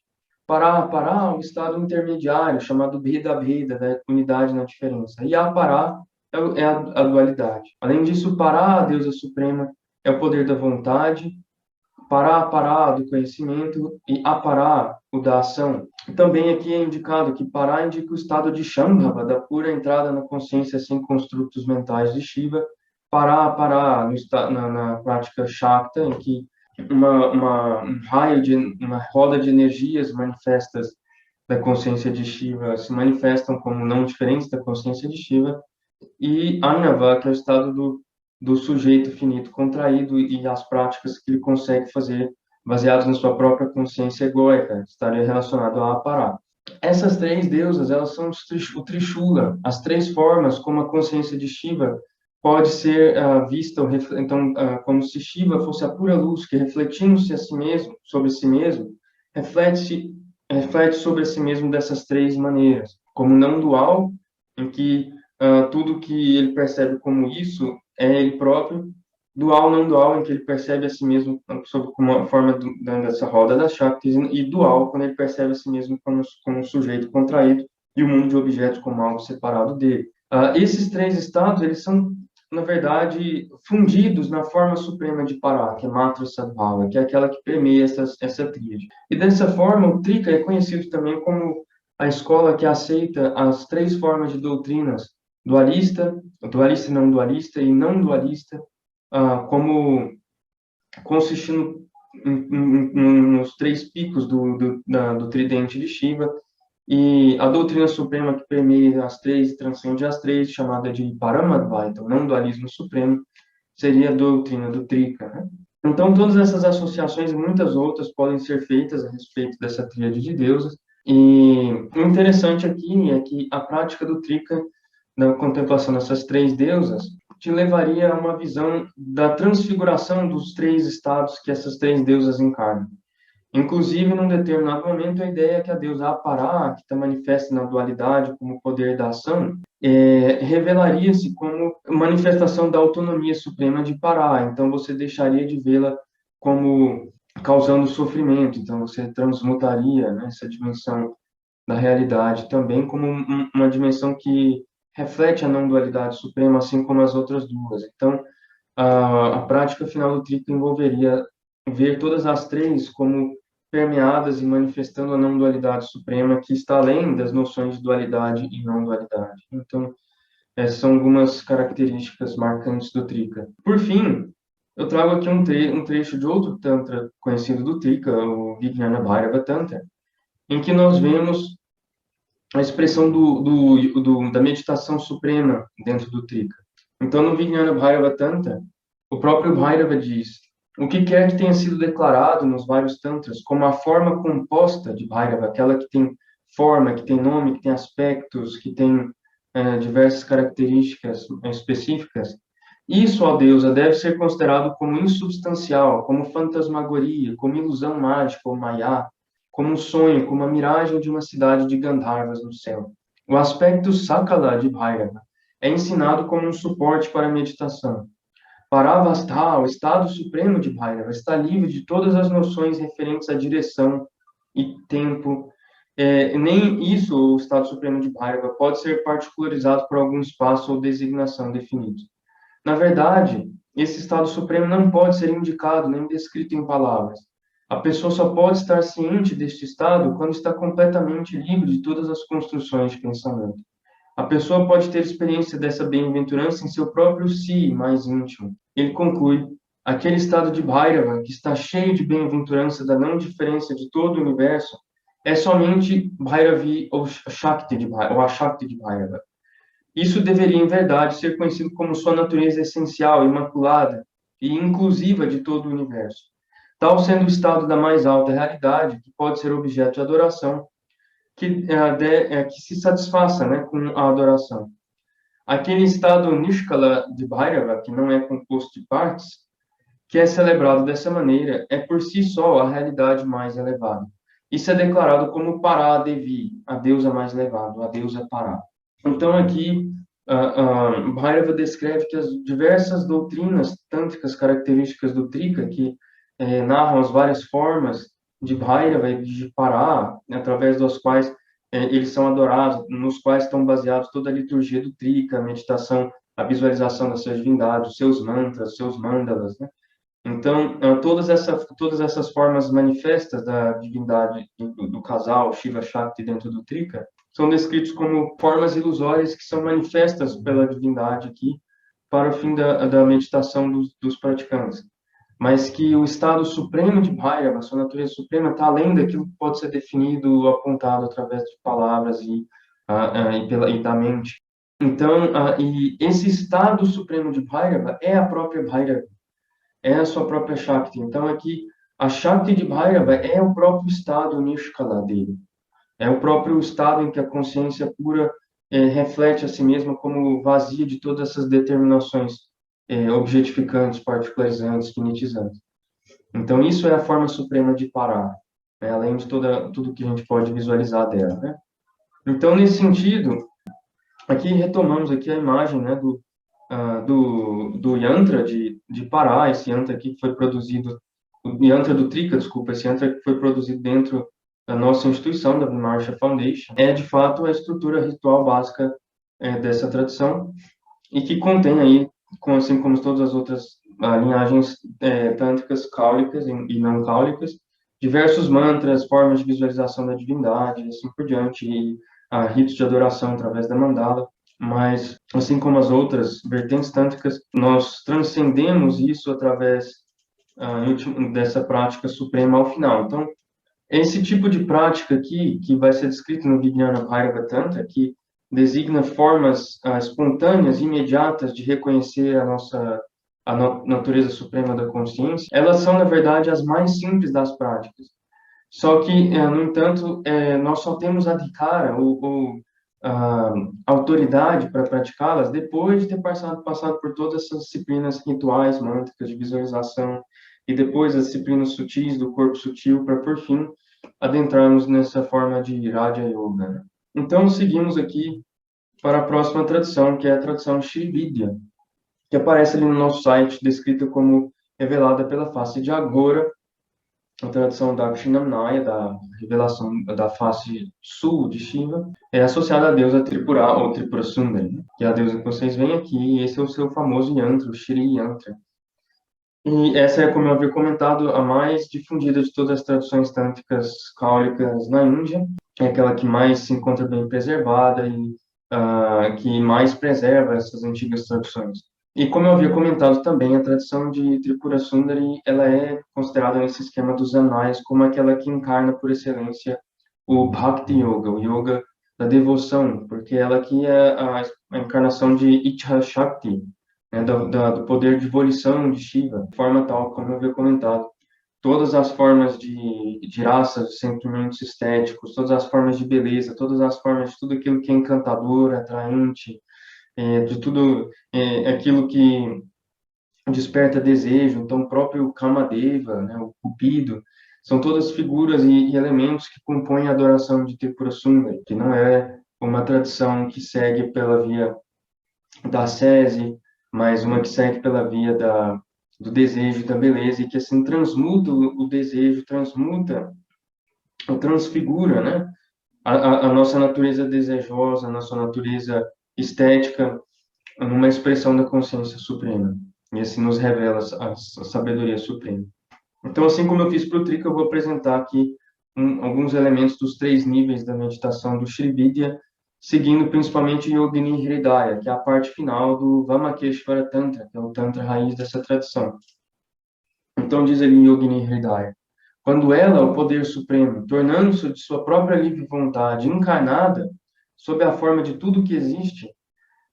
Pará, o estado intermediário, chamado Bheda-Bheda, da unidade na diferença. E Apará é a dualidade. Além disso, Pará, a deusa suprema, é o poder da vontade, Pará, do conhecimento, e Apará, o da ação. Também aqui é indicado que Pará indica o estado de Shambhava, da pura entrada na consciência sem construtos mentais de Shiva. Pará, na prática Shakta, em que uma roda de energias manifestas da consciência de Shiva se manifestam como não diferentes da consciência de Shiva, e Anava, que é o estado do sujeito finito contraído e as práticas que ele consegue fazer baseadas na sua própria consciência egóica, estaria relacionado a Apará. Essas três deusas, elas são o Trishula, as três formas como a consciência de Shiva pode ser vista, então, como se Shiva fosse a pura luz que, refletindo-se a si mesmo, sobre si mesmo, reflete sobre si mesmo dessas três maneiras, como não dual, em que tudo que ele percebe como isso é ele próprio, dual, não dual, em que ele percebe a si mesmo sob como uma forma dessa roda das Shaktis, e dual, quando ele percebe a si mesmo como um sujeito contraído e o mundo de objetos como algo separado dele. Esses três estados, eles são, na verdade, fundidos na forma suprema de Pará, que é Matra Sadbhava, que é aquela que permeia essa tríade. E dessa forma, o Trika é conhecido também como a escola que aceita as três formas de doutrinas dualista e não dualista, como consistindo nos três picos do tridente de Shiva, e a doutrina suprema que permeia as três e transcende as três, chamada de Paramadvaita, o não dualismo supremo, seria a doutrina do Trika, né? Então, todas essas associações e muitas outras podem ser feitas a respeito dessa tríade de deusas, e o interessante aqui é que a prática do Trika, da contemplação dessas três deusas, te levaria a uma visão da transfiguração dos três estados que essas três deusas encarnam. Inclusive, num determinado momento, a ideia é que a deusa Apará, que está manifesta na dualidade como poder da ação, revelaria-se como manifestação da autonomia suprema de Pará. Então, você deixaria de vê-la como causando sofrimento. Então, você transmutaria, né, essa dimensão da realidade também como uma dimensão que reflete a não dualidade suprema, assim como as outras duas. Então, a prática final do Trika envolveria ver todas as três como permeadas e manifestando a não dualidade suprema que está além das noções de dualidade e não dualidade. Então, essas são algumas características marcantes do Trika. Por fim, eu trago aqui um trecho de outro Tantra conhecido do Trika, o Vijnana Bhairava Tantra, em que nós vemos a expressão da meditação suprema dentro do Trika. Então, no Vijnana Bhairava Tantra, o próprio Bhairava diz: o que quer que tenha sido declarado nos vários tantras como a forma composta de Bhairava, aquela que tem forma, que tem nome, que tem aspectos, que tem diversas características específicas, isso, ó deusa, deve ser considerado como insubstancial, como fantasmagoria, como ilusão mágica ou maya, como um sonho, como a miragem de uma cidade de Gandharvas no céu. O aspecto Sakala de Bhairava é ensinado como um suporte para a meditação. Paravastha, o estado supremo de Bhairava, está livre de todas as noções referentes à direção e tempo. Nem isso, o estado supremo de Bhairava, pode ser particularizado por algum espaço ou designação definidos. Na verdade, esse estado supremo não pode ser indicado nem descrito em palavras. A pessoa só pode estar ciente deste estado quando está completamente livre de todas as construções de pensamento. A pessoa pode ter experiência dessa bem-aventurança em seu próprio si mais íntimo. Ele conclui: aquele estado de Bhairava, que está cheio de bem-aventurança da não diferença de todo o universo, é somente Bhairavi ou a Shakti de Bhairava. Isso deveria, em verdade, ser conhecido como sua natureza essencial, imaculada e inclusiva de todo o universo. Tal sendo o estado da mais alta realidade, que pode ser objeto de adoração, que se satisfaça, né, com a adoração. Aquele estado Nishkala de Bhairava, que não é composto de partes, que é celebrado dessa maneira, é por si só a realidade mais elevada. Isso é declarado como Pará Devi, a deusa mais elevada, a deusa Pará. Então, aqui, Bhairava descreve que as diversas doutrinas tântricas características do Trika, que narram as várias formas de Bhairava e de Pará, né, através das quais eles são adorados, nos quais estão baseados toda a liturgia do Trika, a meditação, a visualização das suas divindades, os seus mantras, os seus mandalas, né? Então, todas essas formas manifestas da divindade do casal Shiva Shakti dentro do Trika são descritos como formas ilusórias que são manifestas pela divindade aqui para o fim da meditação dos praticantes, mas que o estado supremo de Bhairava, a sua natureza suprema, está além daquilo que pode ser definido, apontado através de palavras e da mente. Então, e esse estado supremo de Bhairava é a própria Bhairava, é a sua própria Shakti. Então, aqui, a Shakti de Bhairava é o próprio estado Nishkala dele. É o próprio estado em que a consciência pura reflete a si mesma como vazia de todas essas determinações objetificantes, particularizantes, finitizantes. Então, isso é a forma suprema de parar, né? Além de tudo que a gente pode visualizar dela, né? Então, nesse sentido, aqui retomamos aqui a imagem, né, do yantra de Pará, esse yantra aqui que foi produzido, o yantra do Trika, desculpa, esse yantra que foi produzido dentro da nossa instituição, da Vimarsha Foundation, é de fato a estrutura ritual básica dessa tradição e que contém aí, assim como todas as outras linhagens tântricas cáulicas e não cáulicas, diversos mantras, formas de visualização da divindade, e assim por diante, e ritos de adoração através da mandala. Mas, assim como as outras vertentes tântricas, nós transcendemos isso através dessa prática suprema ao final. Então, esse tipo de prática aqui, que vai ser descrito no Vijnana Bhairava Tantra, que designa formas espontâneas, imediatas de reconhecer natureza suprema da consciência, elas são, na verdade, as mais simples das práticas. Só que, no entanto, nós só temos adhikara, ou autoridade para praticá-las depois de ter passado por todas essas disciplinas rituais, mântricas, de visualização, e depois as disciplinas sutis do corpo sutil, para, por fim, adentrarmos nessa forma de Raja Yoga, né? Então, seguimos aqui para a próxima tradição, que é a tradição Shri Vidya, que aparece ali no nosso site, descrita como revelada pela face de Agora, a tradição da Dakshinamnaya, da revelação da face sul de Shiva, é associada à deusa Tripura, ou Tripura Sundari, né? Que é a deusa que vocês veem aqui, e esse é o seu famoso yantra, o Shri Yantra. E essa é, como eu havia comentado, a mais difundida de todas as tradições tântricas cáulicas na Índia, é aquela que mais se encontra bem preservada e que mais preserva essas antigas tradições. E como eu havia comentado também, a tradição de Tripura Sundari, ela é considerada nesse esquema dos anais como aquela que encarna por excelência o Bhakti Yoga, o Yoga da devoção, porque ela aqui é a encarnação de Ichha Shakti, né, do poder de volição de Shiva, de forma tal, como eu havia comentado, todas as formas de raça, de sentimentos estéticos, todas as formas de beleza, todas as formas de tudo aquilo que é encantador, atraente, de tudo aquilo que desperta desejo. Então, o próprio Kamadeva, né, o Cupido, são todas figuras e elementos que compõem a adoração de Tripura Sundari, que não é uma tradição que segue pela via da ascese, mas uma que segue pela via do desejo e da beleza, e que assim transmuta o desejo, transmuta, ou transfigura, né? A nossa natureza desejosa, a nossa natureza estética, numa expressão da consciência suprema. E assim nos revela a sabedoria suprema. Então, assim como eu fiz para o Trika, eu vou apresentar aqui alguns elementos dos 3 níveis da meditação do Shri Vidya, seguindo principalmente Yogini Hridaya, que é a parte final do Vamakeshvara Tantra, que é o Tantra raiz dessa tradição. Então, diz ali Yogini Hridaya: quando ela, o poder supremo, tornando-se de sua própria livre vontade encarnada, sob a forma de tudo que existe,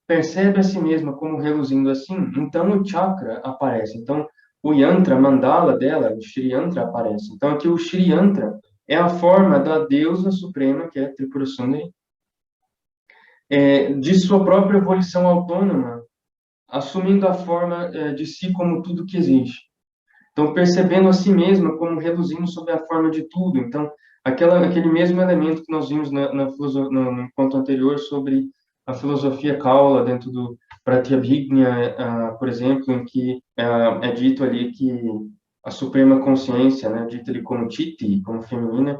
percebe a si mesma como reluzindo assim, então o chakra aparece. Então, o yantra, a mandala dela, o Shri Yantra aparece. Então, aqui o Shri Yantra é a forma da deusa suprema, que é Tripura Sundari, de sua própria volição autônoma, assumindo a forma de si como tudo que existe. Então, percebendo a si mesma como reluzindo sob a forma de tudo. Então, aquele mesmo elemento que nós vimos no ponto anterior sobre a filosofia Kaula dentro do Pratyabhijna, por exemplo, em que é dito ali que a suprema consciência, né, dita ali como Chiti, como feminina,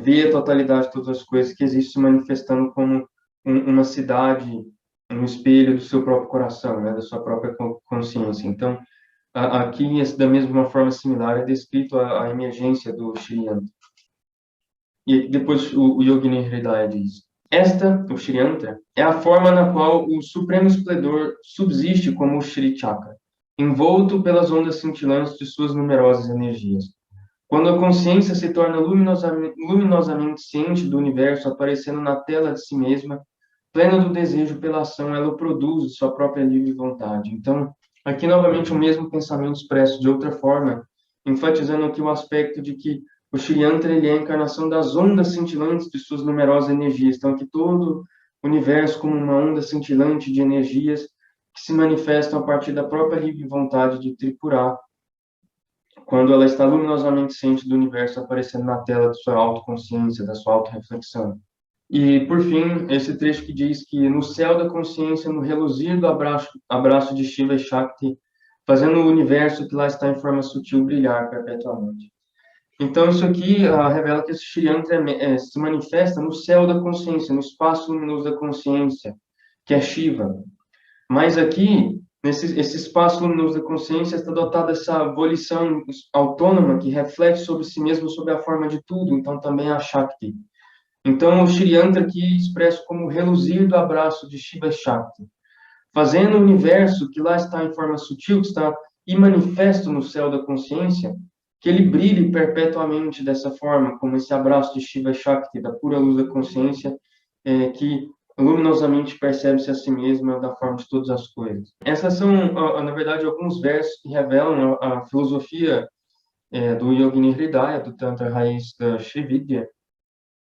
vê a totalidade de todas as coisas que existem se manifestando como uma cidade, um espelho do seu próprio coração, né, da sua própria consciência. Então, aqui, da mesma forma similar, é descrito a emergência do Shri Yantra. E depois o Yogini Hridaya diz: esta, o Shri Yantra, é a forma na qual o supremo esplendor subsiste como o Shri Chakra, envolto pelas ondas cintilantes de suas numerosas energias. Quando a consciência se torna luminosamente ciente do universo aparecendo na tela de si mesma, plena do desejo pela ação, ela o produz de sua própria livre vontade. Então, aqui novamente o mesmo pensamento expresso de outra forma, enfatizando aqui o aspecto de que o Shri Yantra ele é a encarnação das ondas cintilantes de suas numerosas energias. Então, aqui todo o universo como uma onda cintilante de energias que se manifestam a partir da própria livre vontade de Tripura, quando ela está luminosamente ciente do universo aparecendo na tela de sua autoconsciência, da sua autorreflexão. E, por fim, esse trecho que diz que no céu da consciência, no reluzir do abraço de Shiva e Shakti, fazendo o universo que lá está em forma sutil brilhar perpetuamente. Então, isso aqui revela que esse Shri Yantra se manifesta no céu da consciência, no espaço luminoso da consciência, que é Shiva. Mas aqui, esse espaço luminoso da consciência está dotado dessa volição autônoma que reflete sobre si mesmo sob a forma de tudo, então também a Shakti. Então, o Shri Yantra aqui expresso como reluzir do abraço de Shiva Shakti, fazendo o universo que lá está em forma sutil, que está imanifesto no céu da consciência, que ele brilhe perpetuamente dessa forma, como esse abraço de Shiva Shakti, da pura luz da consciência, que luminosamente percebe-se a si mesma da forma de todas as coisas. Essas são, na verdade, alguns versos que revelam a filosofia do Yogini Hridaya, do Tantra Raiz da Shri Vidya,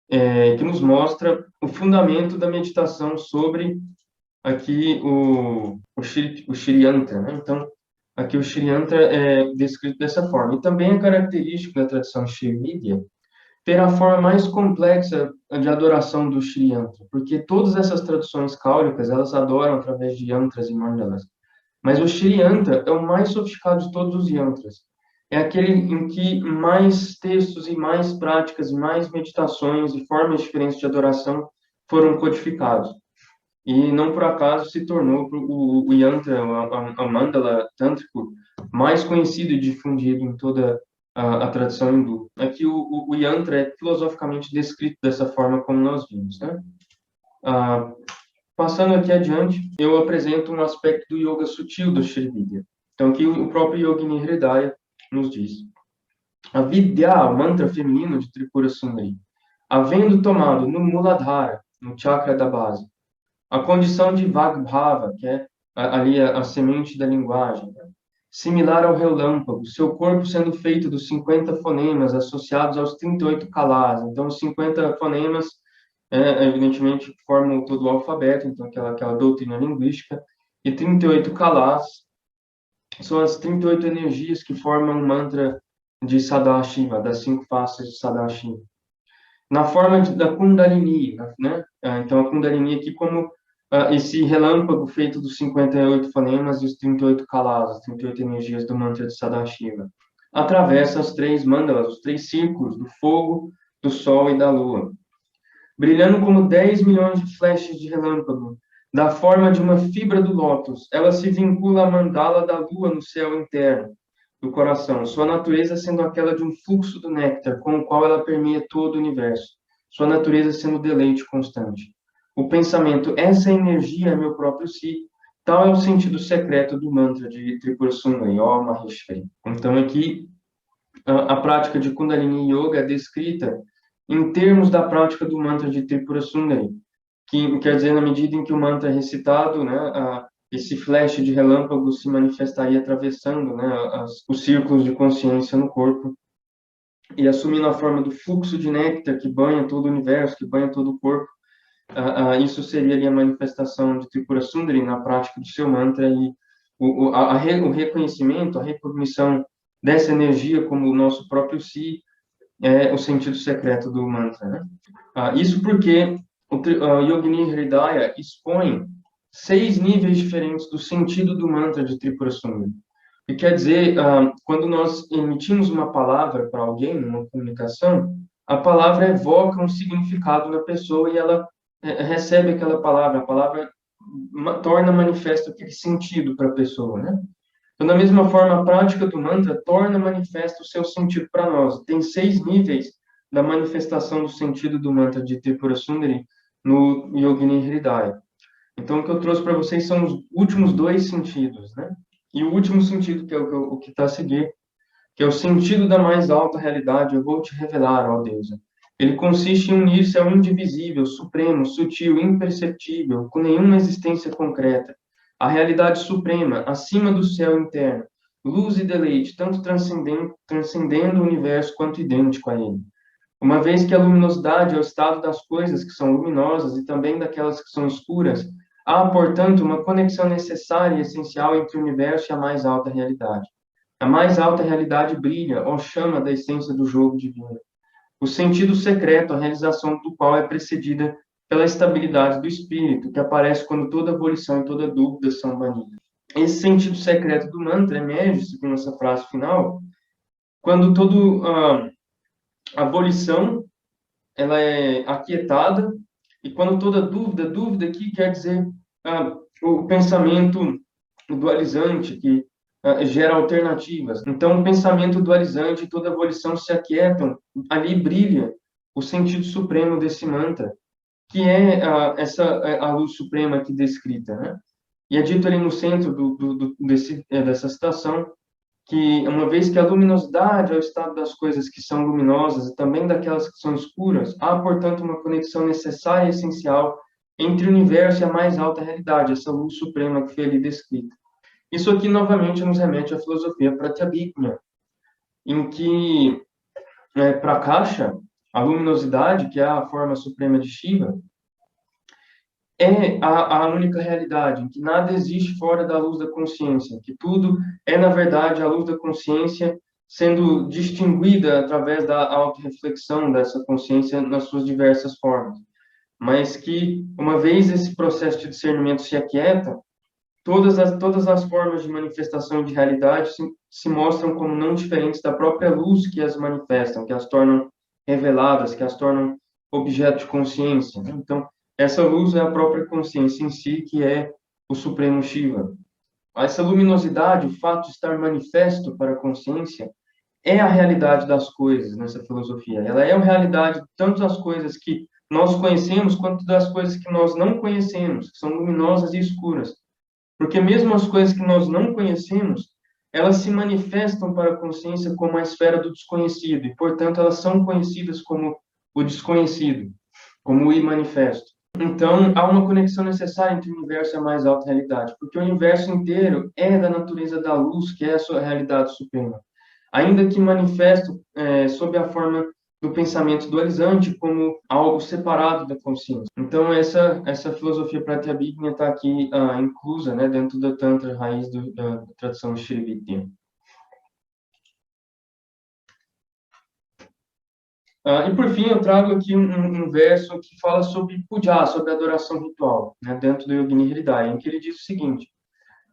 que nos mostra o fundamento da meditação sobre aqui o Shri Yantra, né? Então, aqui o Shri Yantra é descrito dessa forma. E também é característico da tradição Shri Vidya ter a forma mais complexa de adoração do Shri Yantra, porque todas essas tradições cáulicas, elas adoram através de yantras e mandalas. Mas o Shri Yantra é o mais sofisticado de todos os yantras. É aquele em que mais textos e mais práticas, mais meditações e formas diferentes de adoração foram codificados. E não por acaso se tornou o yantra, a mandala tântrico, mais conhecido e difundido em toda a tradição hindu. Aqui o yantra é filosoficamente descrito dessa forma como nós vimos, né? Passando aqui adiante, eu apresento um aspecto do yoga sutil do Shri Vidya. Então aqui o próprio Yogini Hridaya nos diz: a Vidya, o mantra feminino de Tripura Sundari, havendo tomado no Muladhara, no chakra da base, a condição de Vagbhava, que é ali a semente da linguagem, né? Similar ao relâmpago, seu corpo sendo feito dos 50 fonemas associados aos 38 kalas. Então, os 50 fonemas, evidentemente, formam todo o alfabeto, então aquela doutrina linguística, e 38 kalas são as 38 energias que formam o mantra de Sadashiva, das 5 faces de Sadashiva. Na forma da Kundalini, né? Então, a Kundalini aqui como esse relâmpago feito dos 58 fonemas e os 38 kalas, as 38 energias do mantra de Sadashiva. Atravessa as 3 mandalas, os 3 círculos do fogo, do sol e da lua. Brilhando como 10 milhões de flechas de relâmpago, da forma de uma fibra do lótus, ela se vincula à mandala da lua no céu interno do coração, sua natureza sendo aquela de um fluxo do néctar, com o qual ela permeia todo o universo, sua natureza sendo deleite constante. O pensamento, essa energia é meu próprio si, tal é o sentido secreto do mantra de Tripura Sundari, Om Maheshwari. Então, aqui, a prática de Kundalini Yoga é descrita em termos da prática do mantra de Tripura Sundari, que quer dizer, na medida em que o mantra é recitado, né, esse flash de relâmpago se manifestaria atravessando, né, os círculos de consciência no corpo e assumindo a forma do fluxo de néctar que banha todo o universo, que banha todo o corpo. Isso seria ali a manifestação de Tripura Sundari na prática do seu mantra e o reconhecimento, a recognição dessa energia como o nosso próprio si é o sentido secreto do mantra, né? Isso porque o Yogini Hridaya expõe 6 níveis diferentes do sentido do mantra de Tripura Sundari. que quer dizer, quando nós emitimos uma palavra para alguém, numa comunicação, a palavra evoca um significado na pessoa e ela recebe aquela palavra, a palavra torna manifesto aquele sentido para a pessoa, né? Então, da mesma forma, a prática do mantra torna manifesto o seu sentido para nós. Tem 6 níveis da manifestação do sentido do mantra de Tripura Sundari no Yogini Hridaya. Então, o que eu trouxe para vocês são os últimos 2 sentidos, né? E o último sentido, que é o que está a seguir, que é o sentido da mais alta realidade, eu vou te revelar, ó deusa. Ele consiste em unir-se ao indivisível, supremo, sutil, imperceptível, com nenhuma existência concreta. A realidade suprema, acima do céu interno, luz e deleite, tanto transcendendo o universo quanto idêntico a ele. Uma vez que a luminosidade é o estado das coisas que são luminosas e também daquelas que são escuras, há, portanto, uma conexão necessária e essencial entre o universo e a mais alta realidade. A mais alta realidade brilha, ó chama da essência do jogo divino. O sentido secreto, a realização do qual é precedida pela estabilidade do espírito, que aparece quando toda abolição e toda dúvida são banidas. Esse sentido secreto do mantra emerge, segundo essa frase final, quando toda abolição ela é aquietada e quando toda dúvida aqui quer dizer o pensamento dualizante que gera alternativas. Então, o pensamento dualizante e toda abolição se aquietam, ali brilha o sentido supremo desse mantra, que é a luz suprema aqui descrita, né? E é dito ali no centro dessa citação que, uma vez que a luminosidade é o estado das coisas que são luminosas e também daquelas que são escuras, há, portanto, uma conexão necessária e essencial entre o universo e a mais alta realidade, essa luz suprema que foi ali descrita. Isso aqui, novamente, nos remete à filosofia Pratyabhijna, em que Prakasha, a luminosidade, que é a forma suprema de Shiva, é a única realidade, em que nada existe fora da luz da consciência, que tudo é, na verdade, a luz da consciência sendo distinguida através da autorreflexão dessa consciência nas suas diversas formas. Mas que, uma vez esse processo de discernimento se aquieta, todas as formas de manifestação de realidade se mostram como não diferentes da própria luz que as manifestam, que as tornam reveladas, que as tornam objeto de consciência. Então, essa luz é a própria consciência em si, que é o Supremo Shiva. Essa luminosidade, o fato de estar manifesto para a consciência, é a realidade das coisas nessa filosofia. Ela é a realidade tanto das coisas que nós conhecemos, quanto das coisas que nós não conhecemos, que são luminosas e escuras. Porque mesmo as coisas que nós não conhecemos, elas se manifestam para a consciência como a esfera do desconhecido, e, portanto, elas são conhecidas como o desconhecido, como o imanifesto. Então, há uma conexão necessária entre o universo e a mais alta realidade, porque o universo inteiro é da natureza da luz, que é a sua realidade suprema. Ainda que manifesto sob a forma do pensamento dualizante como algo separado da consciência. Então, essa filosofia Pratyabhijna está aqui inclusa, né, dentro da Tantra raiz da tradição Shri Vidya. E por fim, eu trago aqui um verso que fala sobre puja, sobre adoração ritual, né, dentro do Yogini Hridaya, em que ele diz o seguinte: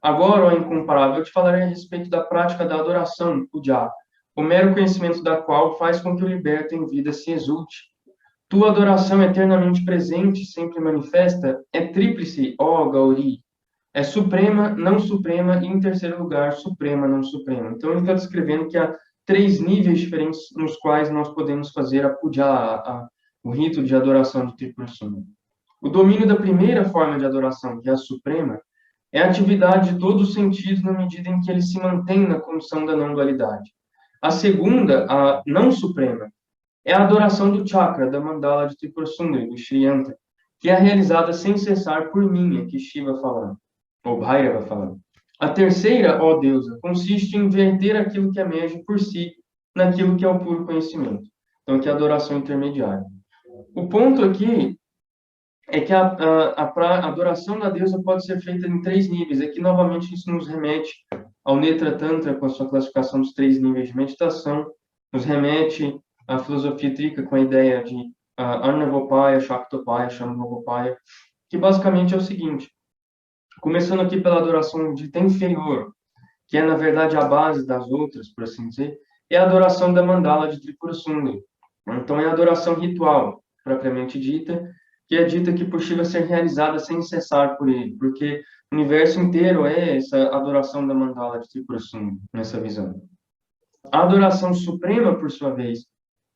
agora, ó incomparável, eu te falarei a respeito da prática da adoração, puja, o mero conhecimento da qual faz com que o liberto em vida se exulte. Tua adoração eternamente presente, sempre manifesta, é tríplice, ó Gauri. É suprema, não suprema e, em terceiro lugar, suprema, não suprema. Então, ele está descrevendo que há 3 níveis diferentes nos quais nós podemos fazer a puja, o rito de adoração de Tripura Sundari. O domínio da primeira forma de adoração, que é a suprema, é a atividade de todos os sentidos na medida em que ele se mantém na condição da não-dualidade. A segunda, a não suprema, é a adoração do chakra, da mandala de Tripura Sundari, do Shri Yantra, que é realizada sem cessar por mim, aqui Shiva falando, ou Bhairava falando. A terceira, ó deusa, consiste em verter aquilo que emerge por si naquilo que é o puro conhecimento. Então, aqui é a adoração intermediária. O ponto aqui é que a adoração da deusa pode ser feita em 3 níveis. Aqui, novamente, isso nos remete ao Netra Tantra, com a sua classificação dos 3 níveis de meditação, nos remete à filosofia trika com a ideia de Arnavopaya, Shaktopaya, Shambhavopaya, que basicamente é o seguinte: começando aqui pela adoração dita inferior, que é, na verdade, a base das outras, por assim dizer, é a adoração da mandala de Tripura Sundari. Então, é a adoração ritual, propriamente dita, que é dita que possível ser realizada sem cessar por ele, porque o universo inteiro é essa adoração da mandala de Tripura Sundari, nessa visão. A adoração suprema, por sua vez,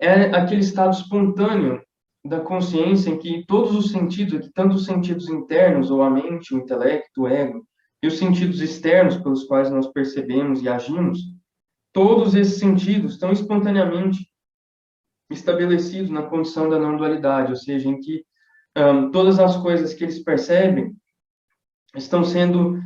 é aquele estado espontâneo da consciência em que todos os sentidos, que tanto os sentidos internos, ou a mente, o intelecto, o ego, e os sentidos externos pelos quais nós percebemos e agimos, todos esses sentidos estão espontaneamente estabelecidos na condição da não dualidade, ou seja, em que todas as coisas que eles percebem estão sendo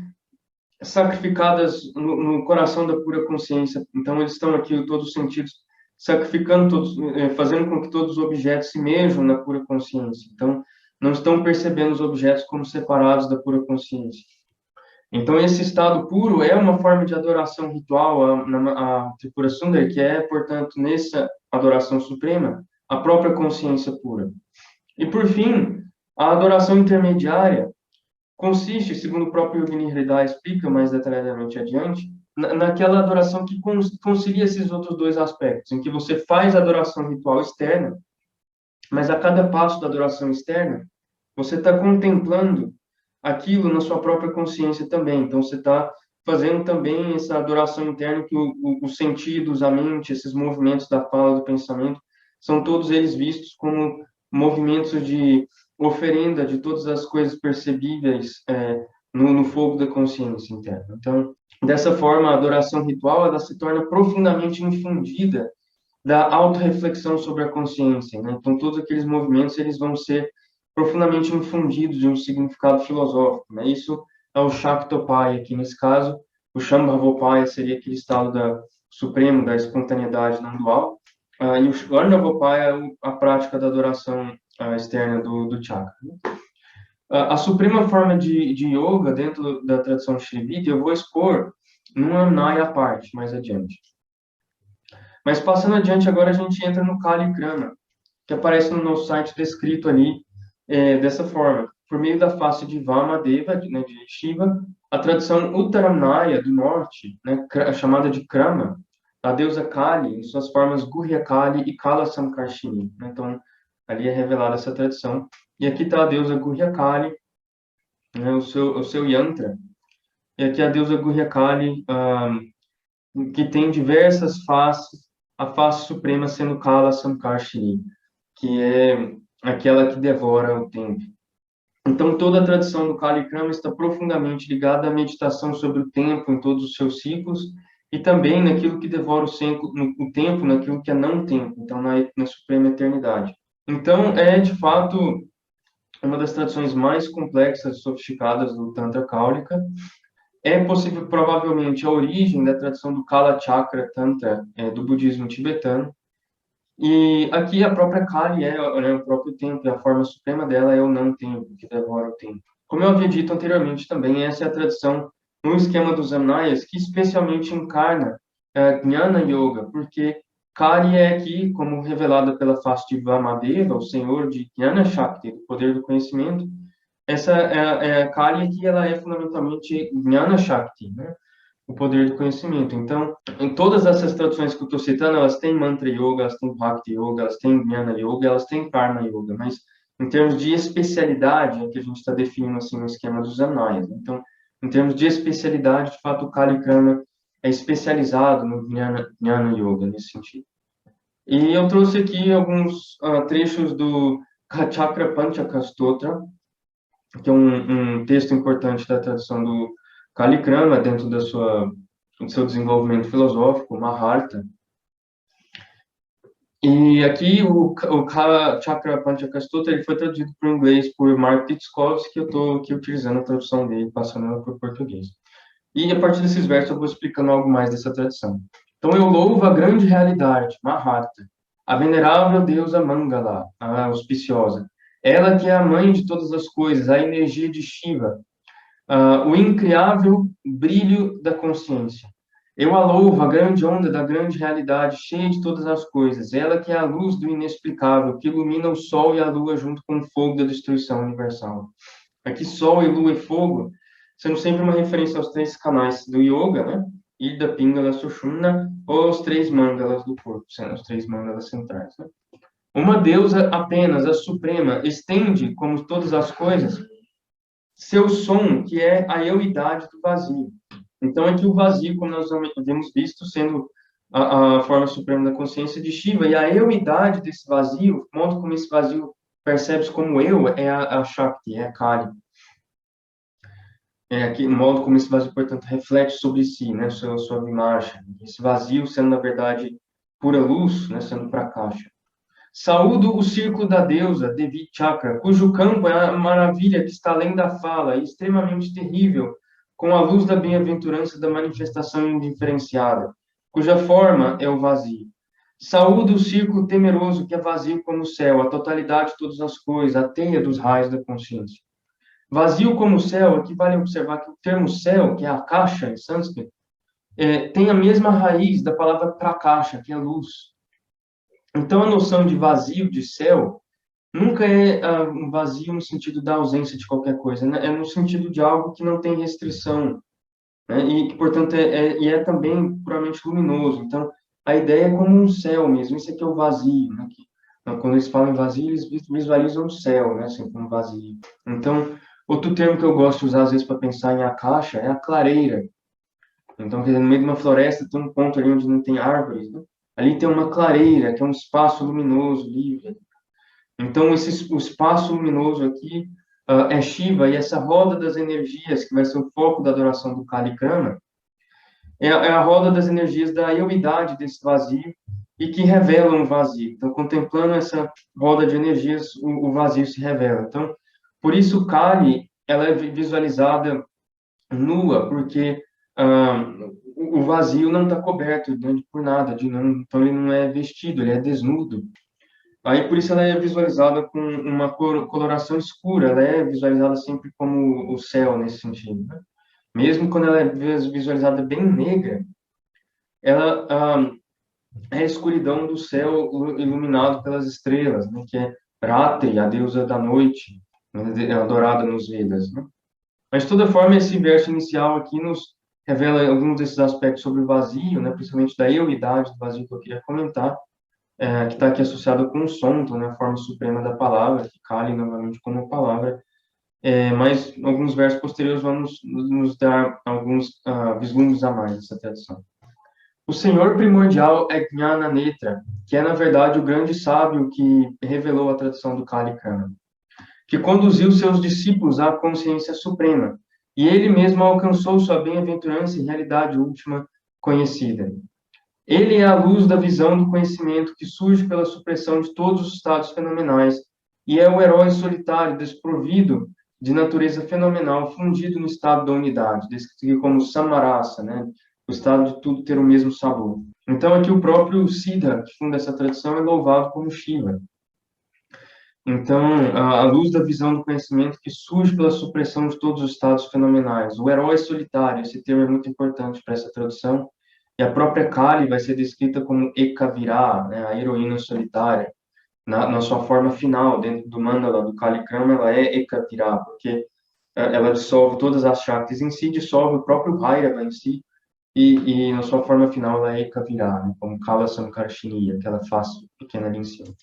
sacrificadas no coração da pura consciência. Então, eles estão aqui, todos os sentidos, sacrificando todos, fazendo com que todos os objetos se mejam na pura consciência. Então, não estão percebendo os objetos como separados da pura consciência. Então, esse estado puro é uma forma de adoração ritual, a Tripura Sundari, que é, portanto, nessa adoração suprema, a própria consciência pura. E, por fim, a adoração intermediária consiste, segundo o próprio Yogini Hridaya explica mais detalhadamente adiante, naquela adoração que concilia esses outros dois aspectos, em que você faz a adoração ritual externa, mas a cada passo da adoração externa, você está contemplando aquilo na sua própria consciência também. Então, você está fazendo também essa adoração interna que os sentidos, a mente, esses movimentos da fala, do pensamento, são todos eles vistos como movimentos de oferenda de todas as coisas percebíveis no fogo da consciência interna. Então, dessa forma, a adoração ritual ela se torna profundamente infundida da autorreflexão sobre a consciência, né? Então, todos aqueles movimentos eles vão ser profundamente infundidos de um significado filosófico, né? Isso é o Shaktopaya, que nesse caso, o Shambhavopaya seria aquele estado supremo da espontaneidade não dual, e o Arnavopaya é a prática da adoração externa do chakra. A suprema forma de yoga dentro da tradição Shivita eu vou expor numa Naya à parte, mais adiante. Mas passando adiante, agora a gente entra no Kali Krama, que aparece no nosso site descrito ali dessa forma. Por meio da face de Vamadeva, né, de Shiva, a tradição Uttaranaya do norte, né, chamada de Krama, a deusa Kali, em suas formas Gurya Kali e Kala Samkarshini. Então, ali é revelada essa tradição. E aqui está a deusa Gurya Kali, né, o seu yantra. E aqui a deusa Gurya Kali, que tem diversas faces, a face suprema sendo Kala Samkarshini, que é aquela que devora o tempo. Então, toda a tradição do Kali Krama está profundamente ligada à meditação sobre o tempo em todos os seus ciclos e também naquilo que devora o tempo, naquilo que é não tempo, então na suprema eternidade. Então, é de fato uma das tradições mais complexas e sofisticadas do Tantra Cáulica. É possível, provavelmente, a origem da tradição do Kala Chakra Tantra do budismo tibetano. E aqui a própria Kali né, o próprio tempo, e a forma suprema dela é o não tempo, que devora o tempo. Como eu havia dito anteriormente também, essa é a tradição no esquema dos Anayas, que especialmente encarna Jnana Yoga, porque Kali é aqui, como revelada pela face de Vamadeva, o senhor de Jnana Shakti, o poder do conhecimento, essa Kali aqui, ela é fundamentalmente Jnana Shakti, né? O poder do conhecimento. Então, em todas essas traduções que eu estou citando, elas têm Mantra Yoga, elas têm Bhakti Yoga, elas têm Jnana Yoga, elas têm Karma Yoga, mas em termos de especialidade, é que a gente está definindo assim no esquema dos Anayas. Então, em termos de especialidade, de fato, o Kali Karma é especializado no Jnana Yoga, nesse sentido. E eu trouxe aqui alguns trechos do Chakra Panchaka Stotra, que é um texto importante da tradição do Kali Krama dentro do seu desenvolvimento filosófico, Maharta. E aqui o Chakra Panchaka Stotra ele foi traduzido para o inglês por Mark Ditskovsky, que eu estou aqui utilizando a tradução dele, passando ela para o português. E a partir desses versos eu vou explicando algo mais dessa tradição. Então eu louvo a grande realidade, Maharta, a venerável deusa Mangala, a auspiciosa. Ela que é a mãe de todas as coisas, a energia de Shiva, o incriável brilho da consciência. Eu a louvo, a grande onda da grande realidade, cheia de todas as coisas. Ela que é a luz do inexplicável, que ilumina o sol e a lua junto com o fogo da destruição universal. Aqui, sol e lua e fogo, sendo sempre uma referência aos três canais do yoga, né? Ida, Pingala, Sushumna, ou os três mandalas do corpo, sendo os três mandalas centrais, né? Uma deusa apenas, a suprema, estende, como todas as coisas, seu som, que é a euidade do vazio. Então, aqui o vazio, como nós temos visto, sendo a forma suprema da consciência de Shiva, e a euidade desse vazio, o modo como esse vazio percebe-se como eu, é a Shakti, é a Kali. É aqui, o modo como esse vazio, portanto, reflete sobre si, né, sua marcha. Esse vazio sendo, na verdade, pura luz, né, sendo Prakasha. Saúdo o círculo da deusa, Devi Chakra, cujo campo é a maravilha que está além da fala e extremamente terrível, com a luz da bem-aventurança da manifestação indiferenciada, cuja forma é o vazio. Saúdo o círculo temeroso que é vazio como o céu, a totalidade de todas as coisas, a teia dos raios da consciência. Vazio como o céu, aqui vale observar que o termo céu, que é akasha em sânscrito, tem a mesma raiz da palavra prakasha, que é luz. Então, a noção de vazio, de céu, nunca é um vazio no sentido da ausência de qualquer coisa, né? É no sentido de algo que não tem restrição, né? E que, portanto, é também puramente luminoso. Então, a ideia é como um céu mesmo, isso aqui é o vazio, né? Então, quando eles falam em vazio, eles visualizam o céu, né? Assim, como vazio. Então, outro termo que eu gosto de usar, às vezes, para pensar em akasha é a clareira. Então, quer dizer, no meio de uma floresta tem um ponto ali onde não tem árvores, né? Ali tem uma clareira, que é um espaço luminoso, livre. Então, o espaço luminoso aqui é Shiva, e essa roda das energias, que vai ser o foco da adoração do Kali Krama, é a roda das energias da euidade desse vazio e que revelam o vazio. Então, contemplando essa roda de energias, o vazio se revela. Então, por isso, Kali, ela é visualizada nua, porque ah, o vazio não está coberto por nada, então ele não é vestido, ele é desnudo. Aí, por isso, ela é visualizada com uma coloração escura, ela é visualizada sempre como o céu, nesse sentido, né? Mesmo quando ela é visualizada bem negra, ela é a escuridão do céu iluminado pelas estrelas, né? Que é Ratri, a deusa da noite, né? Adorada nos Vedas, né? Mas, de toda forma, esse verso inicial aqui nos revela alguns desses aspectos sobre o vazio, né? Principalmente da euidade do vazio que eu queria comentar, que está aqui associado com o som, então, né, a forma suprema da palavra, que Kali novamente como palavra, mas alguns versos posteriores vão nos dar alguns vislumbres a mais dessa tradição. O Senhor primordial é Jnana Netra, que é, na verdade, o grande sábio que revelou a tradição do Kali Kana, que conduziu seus discípulos à consciência suprema, e ele mesmo alcançou sua bem-aventurança e realidade última conhecida. Ele é a luz da visão do conhecimento que surge pela supressão de todos os estados fenomenais e é o herói solitário desprovido de natureza fenomenal, fundido no estado da unidade, descrito como samarasa, né? O estado de tudo ter o mesmo sabor. Então, aqui o próprio Siddha, que funda essa tradição, é louvado como Shiva. Então, a luz da visão do conhecimento que surge pela supressão de todos os estados fenomenais. O herói solitário, esse termo é muito importante para essa tradução. E a própria Kali vai ser descrita como Ekavira, né, a heroína solitária. Na sua forma final, dentro do mandala do Kali Krama, ela é Ekavira, porque ela dissolve todas as Shaktis em si, dissolve o próprio Bhairava em si, e na sua forma final ela é Ekavira, né, como Kala Samkarshini, aquela face pequena ali em cima.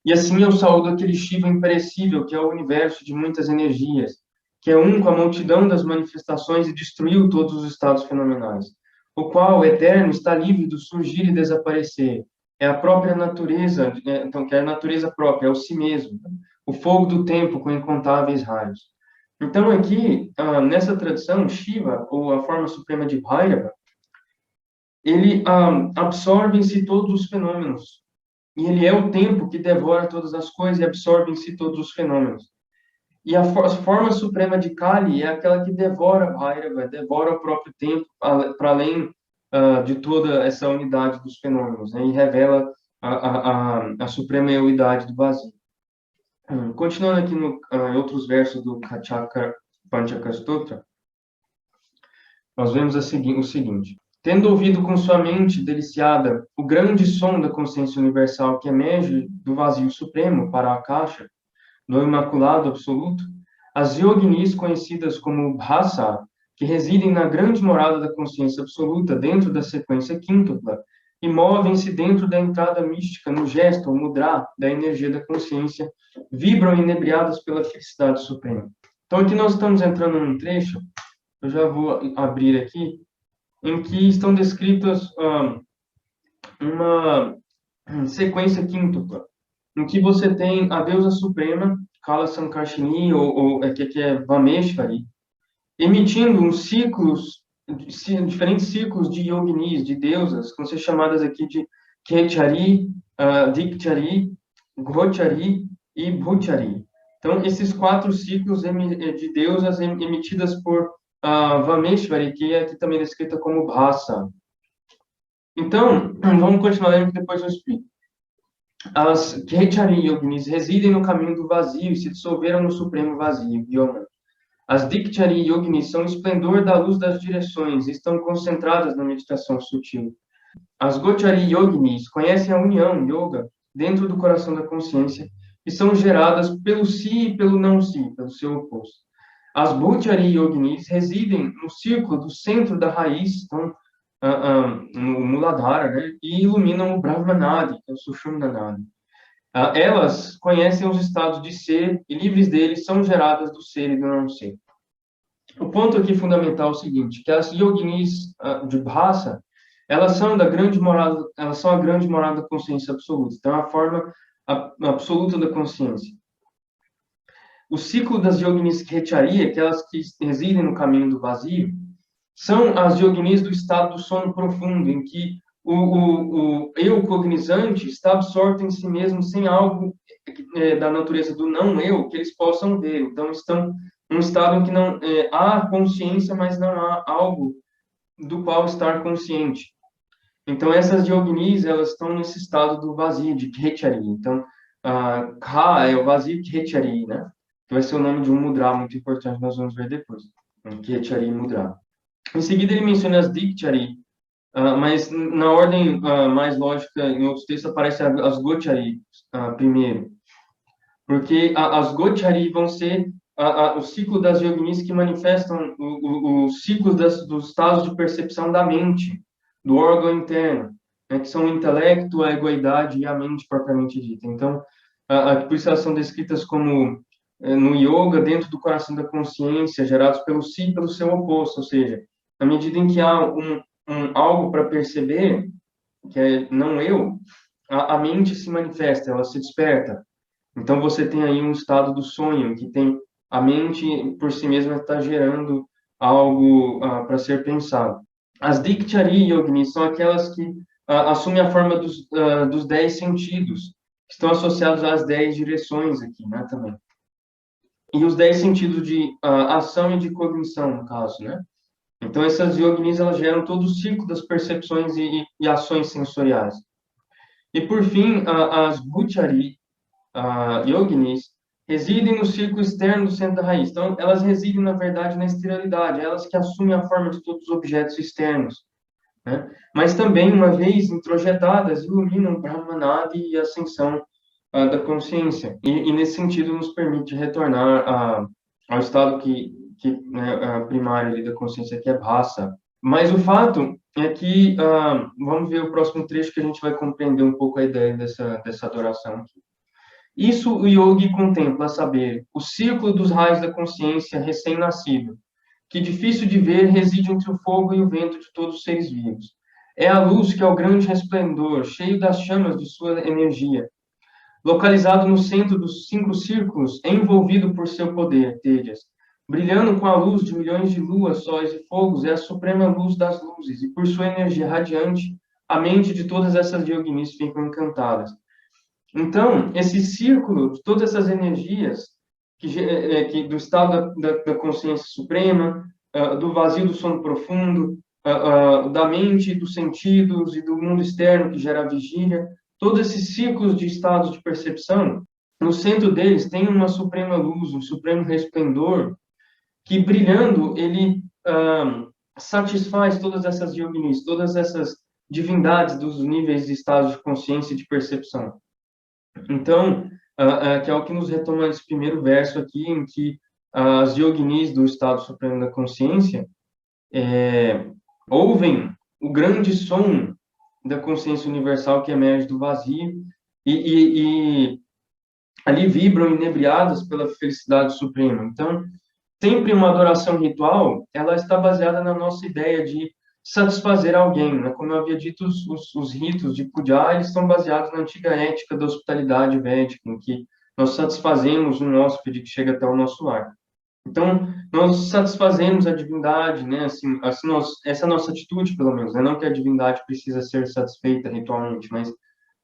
E assim eu saúdo aquele Shiva imperecível, que é o universo de muitas energias, que é um com a multidão das manifestações e destruiu todos os estados fenomenais, o qual, eterno, está livre do surgir e desaparecer. É a própria natureza, então, que é a natureza própria, é o si mesmo, o fogo do tempo com incontáveis raios. Então, aqui, nessa tradição, Shiva, ou a forma suprema de Bhairava, ele absorve em si todos os fenômenos, e ele é o tempo que devora todas as coisas e absorve em si todos os fenômenos. E a forma suprema de Kali é aquela que devora Bhairava, devora o próprio tempo, para além de toda essa unidade dos fenômenos, né? E revela a suprema unidade do vazio. Continuando aqui em outros versos do Kachaka Panchaka Stotra, nós vemos o seguinte: tendo ouvido com sua mente deliciada o grande som da consciência universal que emerge do vazio supremo para a caixa, do imaculado absoluto, as yoginis conhecidas como Bhasa que residem na grande morada da consciência absoluta dentro da sequência quíntupla e movem-se dentro da entrada mística no gesto, ou mudra, da energia da consciência, vibram inebriadas pela felicidade suprema. Então, aqui nós estamos entrando num trecho, eu já vou abrir aqui, em que estão descritas uma sequência quíntupla, em que você tem a deusa suprema, Kala Sankarshini, que é Vameshvari, emitindo diferentes ciclos de yoginis, de deusas, que vão ser chamadas aqui de Khechari, Dikchari, Gochari e Bhuchari. Então, esses 4 ciclos de deusas emitidas por Vameshvari, que é aqui também descrita como Bhasa. Então, vamos continuar lendo que depois eu explico. As Khechari Yoginis residem no caminho do vazio e se dissolveram no supremo vazio, Vyoman. As Dikchari Yoginis são o esplendor da luz das direções e estão concentradas na meditação sutil. As Gochari Yoginis conhecem a união, yoga, dentro do coração da consciência e são geradas pelo si e pelo não si, pelo seu oposto. As Bhuchari Yoginis residem no círculo do centro da raiz, então, no Muladhara, né, e iluminam o Brahmanadi, que é o Sushumna Nadi. Elas conhecem os estados de ser e livres deles são geradas do ser e do não ser. O ponto aqui fundamental é o seguinte, que as yoginis de Bhasa, elas são a grande morada da consciência absoluta. Então, a forma absoluta da consciência. O ciclo das yoginis Khechari, aquelas que residem no caminho do vazio, são as yoginis do estado do sono profundo, em que o eu cognizante está absorto em si mesmo, sem algo da natureza do não eu que eles possam ver. Então, estão num estado em que não há consciência, mas não há algo do qual estar consciente. Então, essas yoginis, elas estão nesse estado do vazio, de Khechari. Então, Kha é o vazio Khechari, né? Que vai ser o nome de um mudra muito importante, nós vamos ver depois. Khechari Mudra. Em seguida, ele menciona as Dikchari, mas na ordem mais lógica, em outros textos, aparece as Gochari primeiro. Porque as Gochari vão ser o ciclo das yoginis que manifestam o ciclo dos estados de percepção da mente, do órgão interno, né, que são o intelecto, a egoidade e a mente propriamente dita. Então, por isso elas são descritas como no yoga, dentro do coração da consciência, gerados pelo si e pelo seu oposto, ou seja, na medida em que há algo para perceber, que é não eu, a mente se manifesta, ela se desperta. Então, você tem aí um estado do sonho, que tem a mente por si mesma está gerando algo para ser pensado. As Dikchari Yoginis são aquelas que assumem a forma dos 10 sentidos, que estão associados às 10 direções aqui, né, também. E os 10 sentidos de ação e de cognição, no caso, né? Então, essas yoginis, elas geram todo o ciclo das percepções e ações sensoriais. E, por fim, as Bhuchari yoginis residem no círculo externo do centro da raiz. Então, elas residem, na verdade, na exterioridade, elas que assumem a forma de todos os objetos externos, né? Mas também, uma vez introjetadas, iluminam o Brahmanadi e a ascensão da consciência. E, nesse sentido, nos permite retornar ao estado né, primário ali da consciência, que é Bhasa. Mas o fato é que, vamos ver o próximo trecho que a gente vai compreender um pouco a ideia dessa adoração aqui. Isso o yogi contempla, a saber, o círculo dos raios da consciência recém-nascido, que difícil de ver reside entre o fogo e o vento de todos os seres vivos. É a luz que é o grande resplendor, cheio das chamas de sua energia. Localizado no centro dos 5 círculos, envolvido por seu poder, Tejas, brilhando com a luz de milhões de luas, sóis e fogos, é a suprema luz das luzes, e por sua energia radiante, a mente de todas essas yoginis ficam encantadas. Então, esse círculo de todas essas energias, do estado da consciência suprema, do vazio do sono profundo, da mente, dos sentidos e do mundo externo que gera a vigília, todos esses ciclos de estados de percepção, no centro deles tem uma suprema luz, um supremo resplendor, que brilhando, ele satisfaz todas essas yoginis, todas essas divindades dos níveis de estados de consciência e de percepção. Então, que é o que nos retoma nesse primeiro verso aqui, em que as yoginis do estado supremo da consciência, ouvem o grande som da consciência universal que emerge do vazio e ali vibram inebriadas pela felicidade suprema. Então, sempre uma adoração ritual, ela está baseada na nossa ideia de satisfazer alguém, né? Como eu havia dito, os ritos de puja, eles estão baseados na antiga ética da hospitalidade védica, em que nós satisfazemos um hóspede que chega até o nosso lar. Então, nós satisfazemos a divindade, né? Assim essa é a nossa atitude, pelo menos, né? Não que a divindade precisa ser satisfeita ritualmente, mas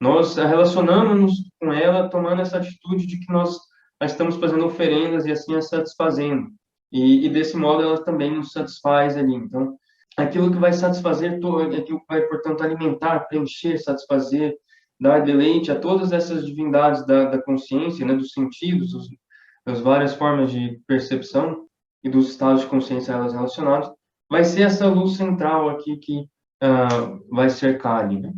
nós relacionamos-nos com ela tomando essa atitude de que nós a estamos fazendo oferendas e assim a satisfazendo. E desse modo ela também nos satisfaz ali. Então, aquilo que vai satisfazer, aquilo que vai, portanto, alimentar, preencher, satisfazer, dar deleite a todas essas divindades da consciência, né? Dos sentidos, das várias formas de percepção e dos estados de consciência a elas relacionados, vai ser essa luz central aqui que vai cercar ali, né?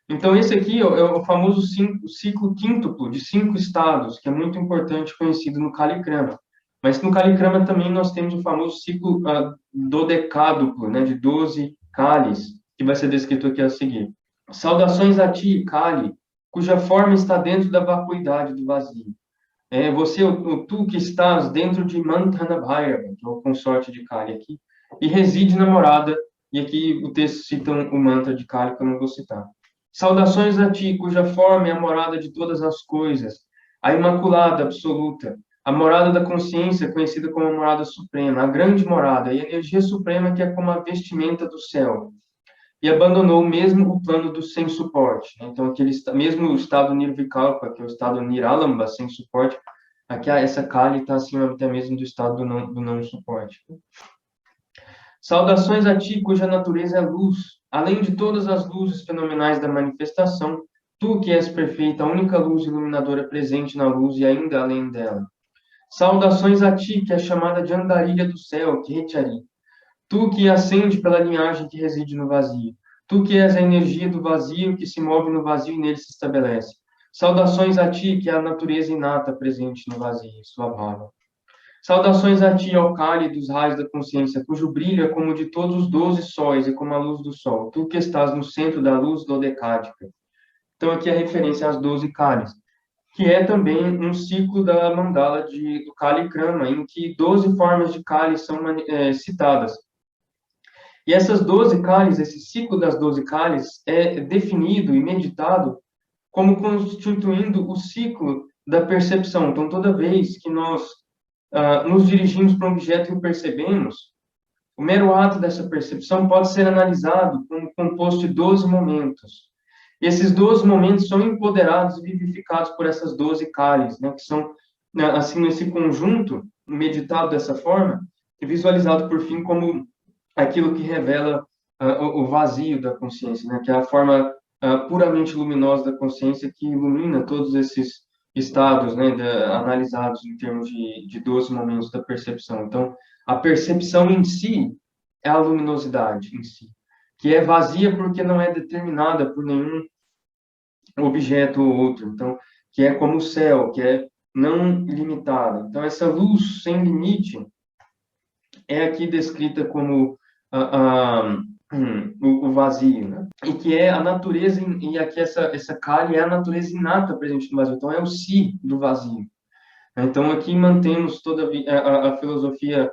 Então, esse aqui é o famoso ciclo quíntuplo de 5 estados, que é muito importante, conhecido no Kalikrama. Mas no Kalikrama também nós temos o famoso ciclo dodecáduplo, né, de 12 Kalis, que vai ser descrito aqui a seguir. Saudações a ti, Kali, cuja forma está dentro da vacuidade do vazio. Tu que estás dentro de Mantana Bhairava, que é o consorte de Kali aqui, e reside na morada, e aqui o texto cita o mantra de Kali, que eu não vou citar. Saudações a ti, cuja forma é a morada de todas as coisas, a Imaculada Absoluta, a morada da consciência, conhecida como a morada suprema, a grande morada, e a energia suprema que é como a vestimenta do céu, e abandonou mesmo o plano do sem suporte. Então, mesmo o estado nirvikalpa, que é o estado niralamba, sem suporte, aqui essa Kali está acima até mesmo do estado do não suporte. Saudações a ti, cuja natureza é luz, além de todas as luzes fenomenais da manifestação, tu que és perfeita, a única luz iluminadora presente na luz e ainda além dela. Saudações a ti, que é chamada de andarilha do céu, que Retiari. Tu que ascende pela linhagem que reside no vazio. Tu que és a energia do vazio que se move no vazio e nele se estabelece. Saudações a ti, que é a natureza inata presente no vazio, sua bhava. Saudações a ti, ó Kali dos raios da consciência, cujo brilho é como o de todos os 12 sóis e como a luz do sol. Tu que estás no centro da luz dodecádica. Então, aqui a referência às 12 Kalis, que é também um ciclo da mandala do Kali Krama, em que 12 formas de Kali são citadas. E essas 12 Kalis, esse ciclo das 12 Kalis, é definido e meditado como constituindo o ciclo da percepção. Então, toda vez que nós nos dirigimos para um objeto e o percebemos, o mero ato dessa percepção pode ser analisado como composto de 12 momentos. E esses 12 momentos são empoderados e vivificados por essas 12 Kalis, né, que são, assim, nesse conjunto, meditado dessa forma, e visualizado, por fim, como aquilo que revela o vazio da consciência, né, que é a forma puramente luminosa da consciência que ilumina todos esses estados, né, analisados em termos de 12 momentos da percepção. Então, a percepção em si é a luminosidade em si, que é vazia porque não é determinada por nenhum objeto ou outro. Então, que é como o céu, que é não limitada. Então, essa luz sem limite é aqui descrita como o vazio, né? E que é a natureza, e aqui essa Kali é a natureza inata presente no vazio, então é o si do vazio. Então aqui mantemos toda a filosofia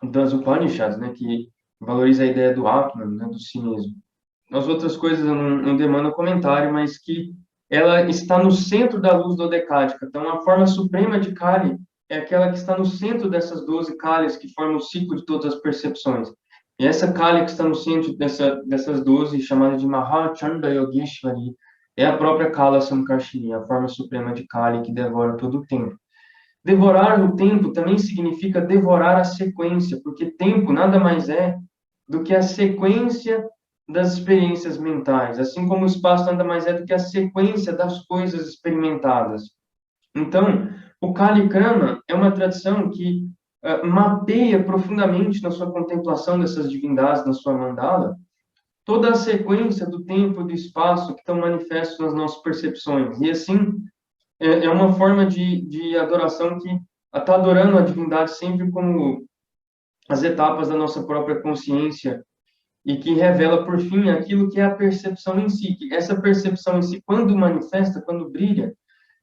das Upanishads, né, que valoriza a ideia do Atman, né, do si mesmo. As outras coisas eu não demando comentário, mas que ela está no centro da luz dodecádica. Então, a forma suprema de Kali é aquela que está no centro dessas 12 Kalis que formam o ciclo de todas as percepções. E essa Kali que está no centro dessas 12, chamada de Mahachanda Yogeshwari, é a própria Kala Samkarshini, a forma suprema de Kali que devora todo o tempo. Devorar o tempo também significa devorar a sequência, porque tempo nada mais é do que a sequência das experiências mentais, assim como o espaço nada mais é do que a sequência das coisas experimentadas. Então, o Kalikrama é uma tradição que mapeia profundamente na sua contemplação dessas divindades, na sua mandala, toda a sequência do tempo e do espaço que estão manifestos nas nossas percepções. E assim, é uma forma de adoração que está adorando a divindade sempre como as etapas da nossa própria consciência e que revela, por fim, aquilo que é a percepção em si, que essa percepção em si, quando manifesta, quando brilha,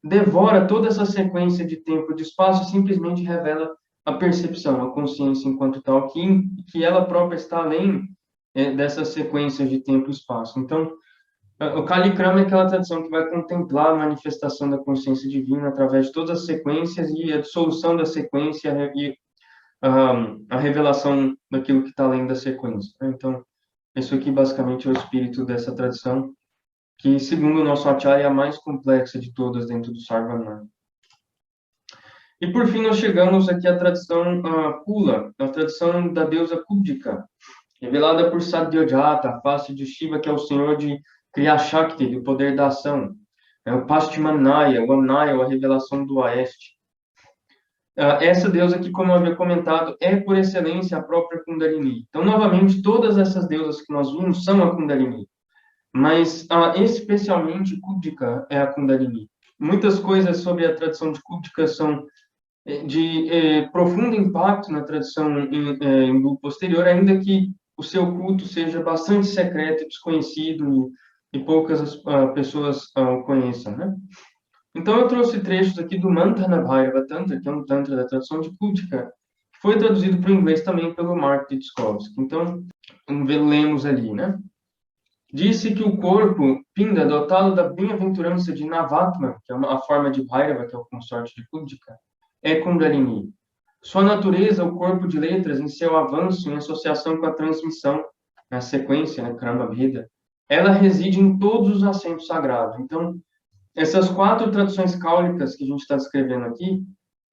devora toda essa sequência de tempo e de espaço e simplesmente revela a percepção, a consciência enquanto tal, que ela própria está além dessas sequências de tempo e espaço. Então, o Kalikrama é aquela tradição que vai contemplar a manifestação da consciência divina através de todas as sequências e a dissolução da sequência e a revelação daquilo que está além da sequência, né? Então, isso aqui basicamente é o espírito dessa tradição, que, segundo o nosso Acharya, é a mais complexa de todas dentro do Sarvanama. E, por fim, nós chegamos aqui à tradição Kula, a tradição da deusa Kubdika, revelada por Satyajata, a face de Shiva, que é o senhor de Kriya Shakti, do poder da ação. É o Paschimannaya, o Amnaya, a revelação do Oeste. Essa deusa que, como eu havia comentado, é por excelência a própria Kundalini. Então, novamente, todas essas deusas que nós vimos são a Kundalini, mas especialmente Kubdika é a Kundalini. Muitas coisas sobre a tradição de Kubdika são de profundo impacto na tradição hindu posterior, ainda que o seu culto seja bastante secreto e desconhecido e poucas pessoas o conheçam, né? Então, eu trouxe trechos aqui do Mantana Bhairava Tantra, que é um tantra da tradição de Kultika, que foi traduzido para o inglês também pelo Mark Ditskovsky. Então, lemos ali, né? Disse que o corpo, Pinda, dotado da bem-aventurança de Navatma, que é a forma de Bhairava, que é o consorte de Kultika, é Kundalini. Sua natureza, o corpo de letras, em seu avanço, em associação com a transmissão, na sequência, né, Krama Veda, ela reside em todos os assentos sagrados. Então, essas 4 tradições cáulicas que a gente está descrevendo aqui,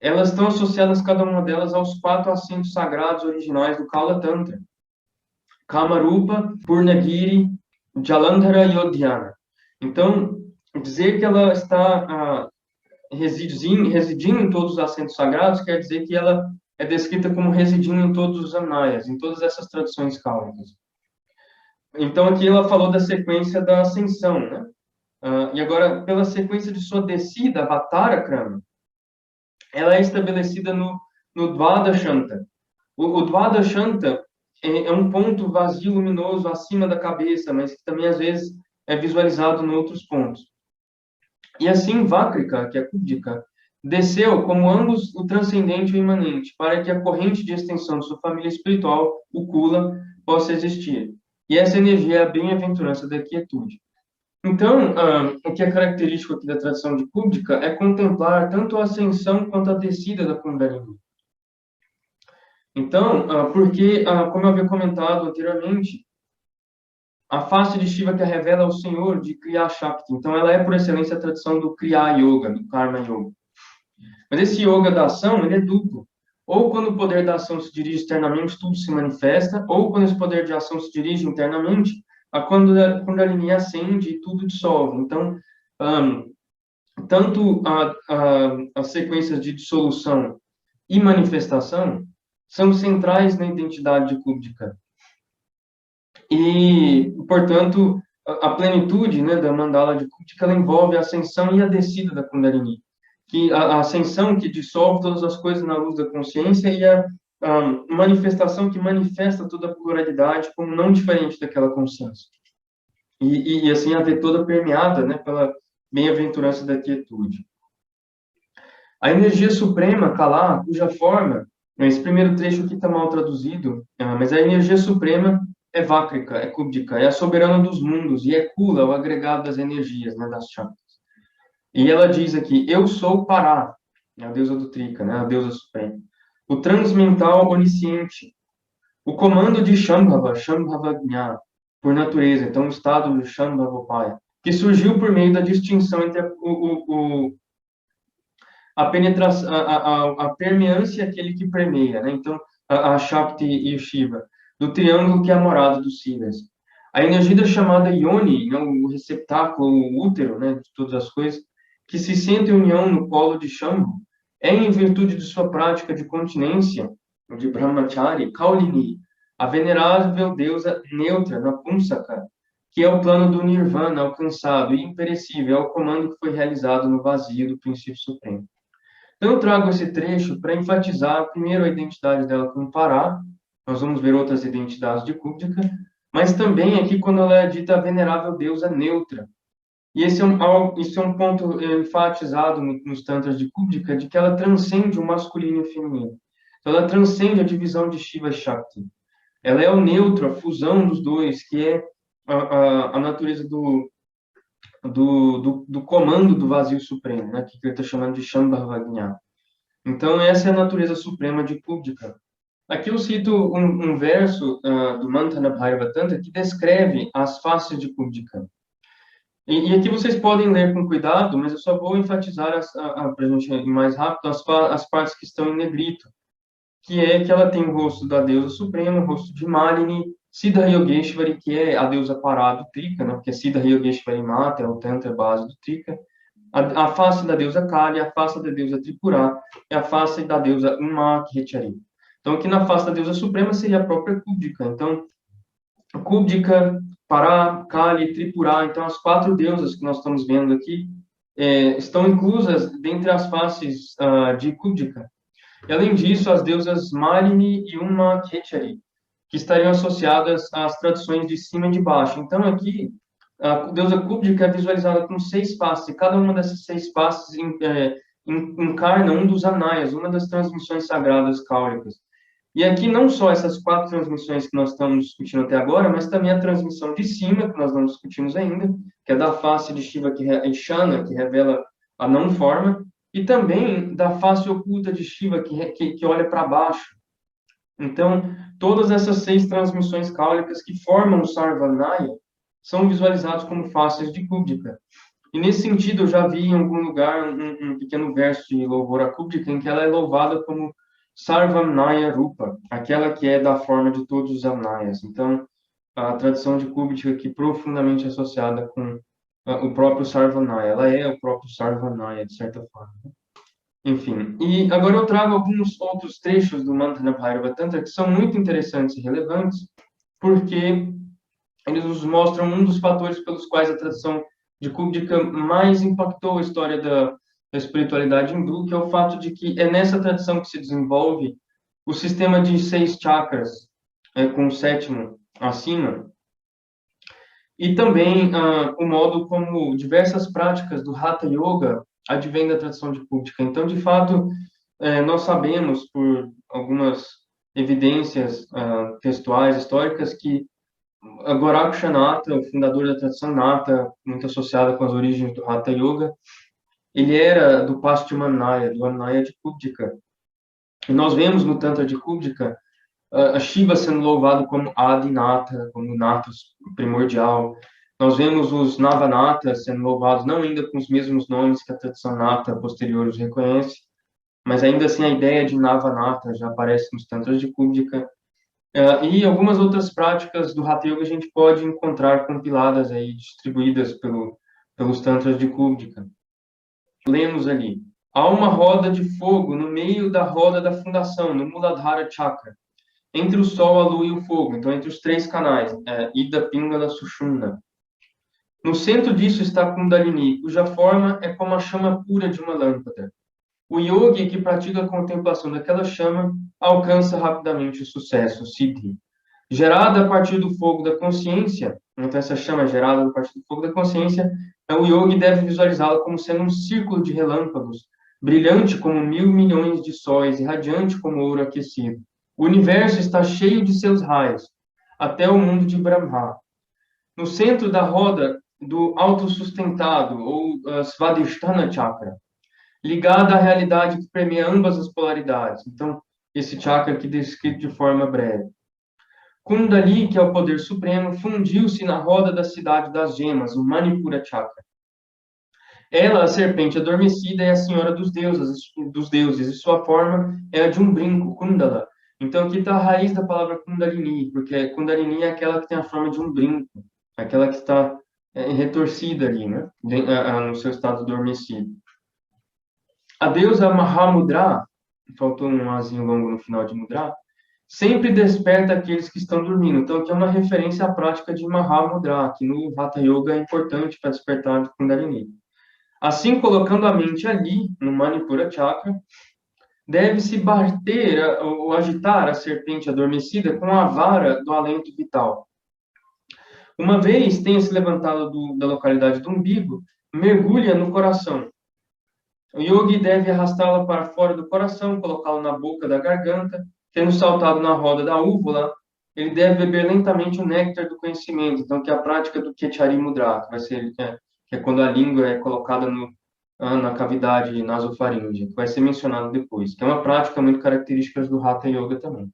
elas estão associadas, cada uma delas, aos 4 assentos sagrados originais do Kaula Tantra. Kamarupa, Purnagiri, Jalandhara e Odhyana. Então, dizer que ela está residindo em todos os assentos sagrados quer dizer que ela é descrita como residindo em todos os anayas, em todas essas tradições cáulicas. Então, aqui ela falou da sequência da ascensão, né? E agora, pela sequência de sua descida, Avatara Krama, ela é estabelecida no Dvadashanta. O Dvadashanta é um ponto vazio luminoso acima da cabeça, mas que também, às vezes, é visualizado em outros pontos. E assim, Vakrika, que é Kubdika, desceu como ambos o transcendente e o imanente, para que a corrente de extensão de sua família espiritual, o Kula, possa existir. E essa energia é a bem-aventurança da quietude. Então, o que é característico aqui da tradição de Kubdika é contemplar tanto a ascensão quanto a descida da Kundalini. Então, porque, como eu havia comentado anteriormente, a face de Shiva que a revela é o Senhor de Kriya Shakti. Então, ela é, por excelência, a tradição do Kriya Yoga, do Karma Yoga. Mas esse Yoga da ação, ele é duplo. Ou quando o poder da ação se dirige externamente, tudo se manifesta, ou quando esse poder de ação se dirige internamente, quando a Kundalini acende e tudo dissolve. Então, tanto as sequências de dissolução e manifestação são centrais na identidade de Kubdika. E, portanto, a plenitude, né, da mandala de Kubdika, ela envolve a ascensão e a descida da Kundalini, que a ascensão que dissolve todas as coisas na luz da consciência e a manifestação que manifesta toda a pluralidade como não diferente daquela consciência. E assim a ver toda permeada, né, pela bem-aventurança da quietude. A energia suprema, Kala, cuja forma, esse primeiro trecho aqui está mal traduzido, mas a energia suprema é Vakrika, é Kubdika, é a soberana dos mundos, e é Kula, o agregado das energias, né, das chakras. E ela diz aqui, eu sou Pará, a deusa do Trika, né, a deusa suprema. O transmental onisciente, o comando de Shambhava, Shambhavagnya, por natureza, então o estado do Shambhavopaya, que surgiu por meio da distinção entre a penetração, a permeância é aquele que permeia, né? Então, a Shakti e o Shiva, do triângulo que é a morada dos Siddhas. A energia da chamada Yoni, né? O receptáculo, o útero, né? De todas as coisas, que se sente em união no colo de Shambhu, é em virtude de sua prática de continência, de Brahmachari, Kaulini, a venerável deusa neutra, Napumsaka, que é o plano do Nirvana alcançado e imperecível, é o comando que foi realizado no vazio do princípio supremo. Então, eu trago esse trecho para enfatizar, primeiro, a identidade dela como Pará, nós vamos ver outras identidades de Kubdika, mas também aqui quando ela é dita a venerável deusa neutra. E isso é um ponto enfatizado nos tantras de Kubdika, de que ela transcende o masculino e o feminino. Então, ela transcende a divisão de Shiva e Shakti. Ela é o neutro, a fusão dos dois, que é a natureza do comando do vazio supremo, né, que ele está chamando de Shambhavagnya. Então, essa é a natureza suprema de Kubdika. Aqui eu cito um verso do Mantana Bhairava Tantra que descreve as faces de Kubdika. E aqui vocês podem ler com cuidado, mas eu só vou enfatizar, para a gente ir mais rápido, as partes que estão em negrito, que é que ela tem o rosto da deusa suprema, o rosto de Malini, Siddha Yogeshwari, que é a deusa parada do Trika, né, porque Siddha Yogeshwari Mata é o Tantra base do Trika, a face da deusa Kali, a face da deusa Tripura, e a face da deusa Uma Khechari. Então, aqui na face da deusa suprema seria a própria Kubdika. Então, Kubdika, Pará, Kali, Tripura, então as 4 deusas que nós estamos vendo aqui estão inclusas dentre as faces de Kubdika. E, além disso, as deusas Malini e Uma Khechari, que estariam associadas às tradições de cima e de baixo. Então, aqui, a deusa Kubdika é visualizada com 6 faces, e cada uma dessas 6 faces encarna um dos anayas, uma das transmissões sagradas cáulicas. E aqui não só essas 4 transmissões que nós estamos discutindo até agora, mas também a transmissão de cima, que nós não discutimos ainda, que é da face de Shiva, Shana, que revela a não forma, e também da face oculta de Shiva, que olha para baixo. Então, todas essas 6 transmissões cáulicas que formam o Sarvanaya são visualizados como faces de Kubdika. E, nesse sentido, eu já vi em algum lugar um pequeno verso de louvor a Kubdika, em que ela é louvada como Sarvanaya Rupa, aquela que é da forma de todos os Amnayas. Então, a tradição de Kubdika aqui profundamente associada com o próprio Sarvanaya. Ela é o próprio Sarvanaya, de certa forma. Enfim, e agora eu trago alguns outros trechos do Mantana Bhairava Tantra que são muito interessantes e relevantes, porque eles nos mostram um dos fatores pelos quais a tradição de Kubdika mais impactou a história da espiritualidade hindu, que é o fato de que é nessa tradição que se desenvolve o sistema de 6 chakras, com o 7º acima, e também o modo como diversas práticas do Hatha Yoga advêm da tradição de Kubdika. Então, de fato, nós sabemos, por algumas evidências textuais, históricas, que Gorakshanath, o fundador da tradição Nata, muito associada com as origens do Hatha Yoga, ele era do Paschimannaya, do Anaya de Kubdika. E nós vemos no Tantra de Kubdika a Shiva sendo louvado como Adinata, como Nata primordial. Nós vemos os Navanatas sendo louvados, não ainda com os mesmos nomes que a tradição Nata posterior os reconhece, mas ainda assim a ideia de Navanata já aparece nos Tantras de Kubdika. E algumas outras práticas do Hatha Yoga a gente pode encontrar compiladas aí, distribuídas pelos Tantras de Kubdika. Lemos ali. Há uma roda de fogo no meio da roda da fundação, no Muladhara Chakra, entre o Sol, a Lua e o Fogo, então entre os 3 canais, Ida, Pingala, Sushumna. No centro disso está Kundalini, cuja forma é como a chama pura de uma lâmpada. O yogi que pratica a contemplação daquela chama alcança rapidamente o sucesso, o siddhi. Gerada a partir do fogo da consciência, então essa chama gerada a partir do fogo da consciência, o yogi deve visualizá-la como sendo um círculo de relâmpagos, brilhante como 1.000 milhões de sóis e radiante como ouro aquecido. O universo está cheio de seus raios, até o mundo de Brahma. No centro da roda do autossustentado, ou Svadhisthana Chakra, ligada à realidade que permeia ambas as polaridades. Então, esse chakra aqui descrito de forma breve. Kundali, que é o poder supremo, fundiu-se na roda da cidade das gemas, o Manipura Chakra. Ela, a serpente adormecida, é a senhora dos deuses, e sua forma é a de um brinco, Kundala. Então, aqui está a raiz da palavra Kundalini, porque Kundalini é aquela que tem a forma de um brinco, aquela que está retorcida ali, né? No seu estado adormecido. A deusa Mahamudra, faltou um azinho longo no final de Mudra, sempre desperta aqueles que estão dormindo. Então, aqui é uma referência à prática de Mahamudra, que no Hatha Yoga é importante para despertar do Kundalini. Assim, colocando a mente ali, no Manipura Chakra, deve-se bater ou agitar a serpente adormecida com a vara do alento vital. Uma vez tenha se levantado da localidade do umbigo, mergulha no coração. O yogi deve arrastá-la para fora do coração, colocá-la na boca da garganta, tendo saltado na roda da úvula, ele deve beber lentamente o néctar do conhecimento, então que é a prática do Kechari Mudra, que vai ser, que é quando a língua é colocada na cavidade nasofaríngea, que vai ser mencionado depois, que é uma prática muito característica do Hatha Yoga também.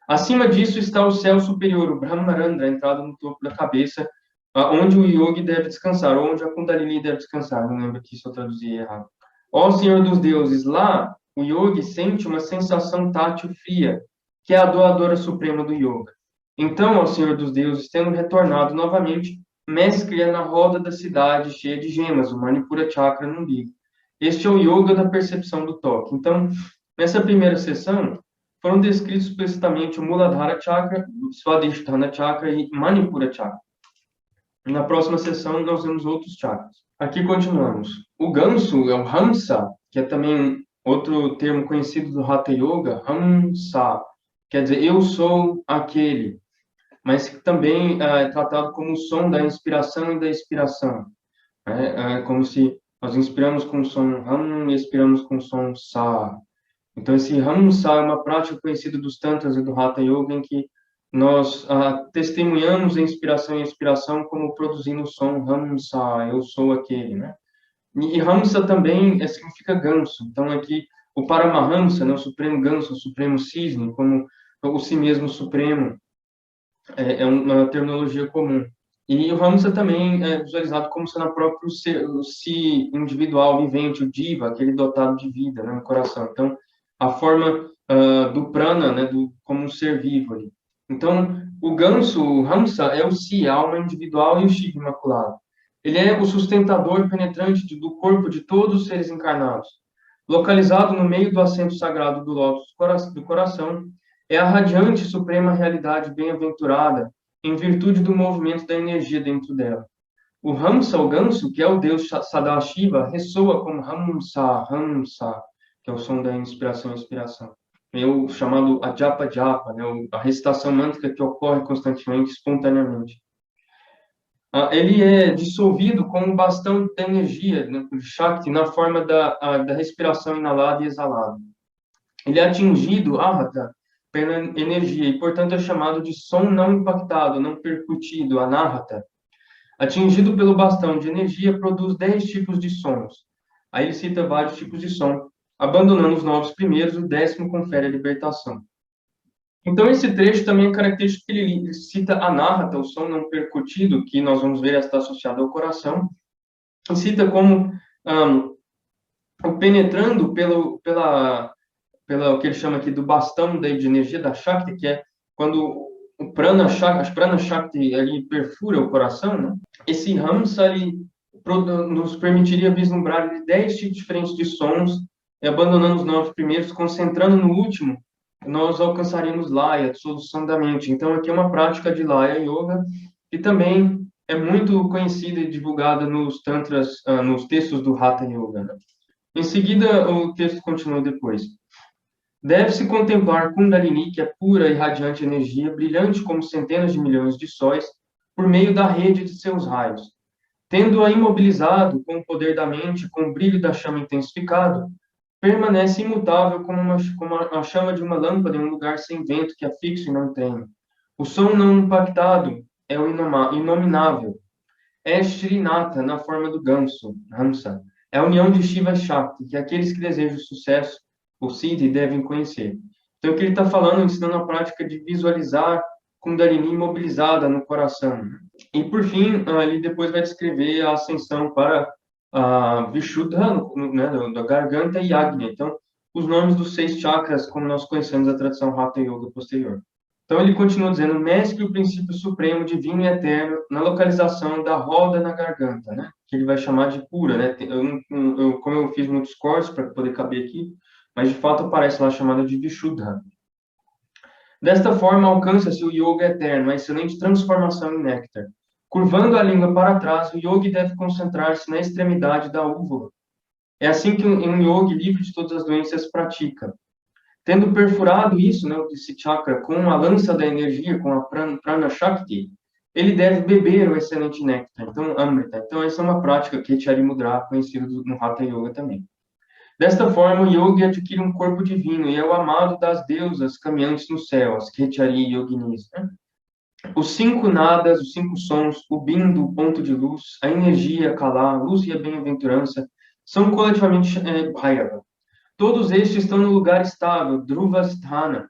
Acima disso está o céu superior, o Brahmarandra, entrado no topo da cabeça, onde o yogi deve descansar, ou onde a Kundalini deve descansar, não lembro aqui se eu traduzi errado. Ó Senhor dos deuses, lá o yogi sente uma sensação tátil fria, que é a doadora suprema do yoga. Então, ó Senhor dos deuses, tendo retornado novamente, mescla na roda da cidade cheia de gemas, o Manipura Chakra no umbigo. Este é o yoga da percepção do toque. Então, nessa primeira sessão, foram descritos explicitamente o Muladhara Chakra, o Swadhisthana Chakra e Manipura Chakra. Na próxima sessão, nós vemos outros chakras. Aqui continuamos. O ganso é o Hamsa, que é também outro termo conhecido do Hatha Yoga, Hamsa, quer dizer, eu sou aquele, mas que também é tratado como o som da inspiração e da expiração. É como se nós inspiramos com o som Ham e expiramos com o som Sa. Então, esse Hamsa é uma prática conhecida dos Tantras e do Hatha Yoga, em que nós testemunhamos a inspiração e a expiração como produzindo o som Hamsa, eu sou aquele, né? E Hamsa também significa ganso. Então, aqui, o Paramahamsa, né, o Supremo Ganso, o Supremo Cisne, como o si mesmo Supremo, é uma terminologia comum. E o Hamsa também é visualizado como sendo o próprio ser, o si individual, vivente, o Diva, aquele dotado de vida, né, no coração. Então, a forma do prana, né, como um ser vivo ali. Então, o ganso, o Hamsa, é o si, a alma individual, e o Shiva imaculado. Ele é o sustentador penetrante do corpo de todos os seres encarnados. Localizado no meio do assento sagrado do lótus do coração, é a radiante suprema realidade bem-aventurada, em virtude do movimento da energia dentro dela. O Hamsa, o ganso, que é o deus Sadashiva, ressoa como Hamsa, Hamsa, que é o som da inspiração e expiração. É o chamado Ajapa Japa, né, a recitação mântrica que ocorre constantemente, espontaneamente. Ele é dissolvido com um bastão de energia, né, de Shakti, na forma da respiração inalada e exalada. Ele é atingido, Ahata, pela energia, e, portanto, é chamado de som não impactado, não percutido, Anahata. Atingido pelo bastão de energia, produz 10 tipos de sons. Aí ele cita vários tipos de som. Abandonando os 9 primeiros, o 10º confere a libertação. Então, esse trecho também é característico que ele cita Anahata, o som não percutido, que nós vamos ver está associado ao coração, e cita como o penetrando pela o que ele chama aqui do bastão de energia da Shakti, que é quando o Prana Shakti, as Prana Shakti ali perfura o coração, né? Esse Hamsa ali nos permitiria vislumbrar 10 tipos diferentes de sons, e abandonando os 9 primeiros, concentrando no último, nós alcançaríamos Laya, solução da mente. Então, aqui é uma prática de Laya Yoga, que também é muito conhecida e divulgada nos tantras, nos textos do Hatha Yoga, né? Em seguida, o texto continua depois. Deve-se contemplar Kundalini, que é pura e radiante energia, brilhante como centenas de milhões de sóis, por meio da rede de seus raios. Tendo-a imobilizado com o poder da mente, com o brilho da chama intensificado, permanece imutável como a chama de uma lâmpada em um lugar sem vento que é fixo e não treme. O som não impactado é o inominável. É Shrinata na forma do ganso, Hamsa. É a união de Shiva e Shakti, que aqueles que desejam sucesso, o Siddhi, devem conhecer. Então, o que ele está falando, ensinando a prática de visualizar Kundalini imobilizada no coração. E, por fim, ele depois vai descrever a ascensão para a Vishuddha, né, da garganta, e Agnya. Então, os nomes dos 6 chakras, como nós conhecemos a tradição Hatha Yoga posterior. Então, ele continua dizendo, mescle o princípio supremo, divino e eterno, na localização da roda na garganta, né? Que ele vai chamar de pura, né? Como eu fiz muitos cortes para poder caber aqui, mas de fato aparece lá chamada de Vishuddha. Desta forma, alcança-se o yoga eterno, a excelente transformação em néctar. Curvando a língua para trás, o yogi deve concentrar-se na extremidade da úvula. É assim que um yogi livre de todas as doenças pratica. Tendo perfurado isso, né, esse chakra, com a lança da energia, com a Prana Shakti, ele deve beber o excelente néctar, então, Amrita. Então, essa é uma prática que Chari Mudra, conhecido no Hatha Yoga também. Desta forma, o yogi adquire um corpo divino e é o amado das deusas caminhantes no céu, as Khechari Yoginis, né? Os 5 nadas, os 5 sons, o bindu, o ponto de luz, a energia, a kala, a luz e a bem-aventurança, são coletivamente Bhairava. Todos estes estão no lugar estável, Dhruva Sthana.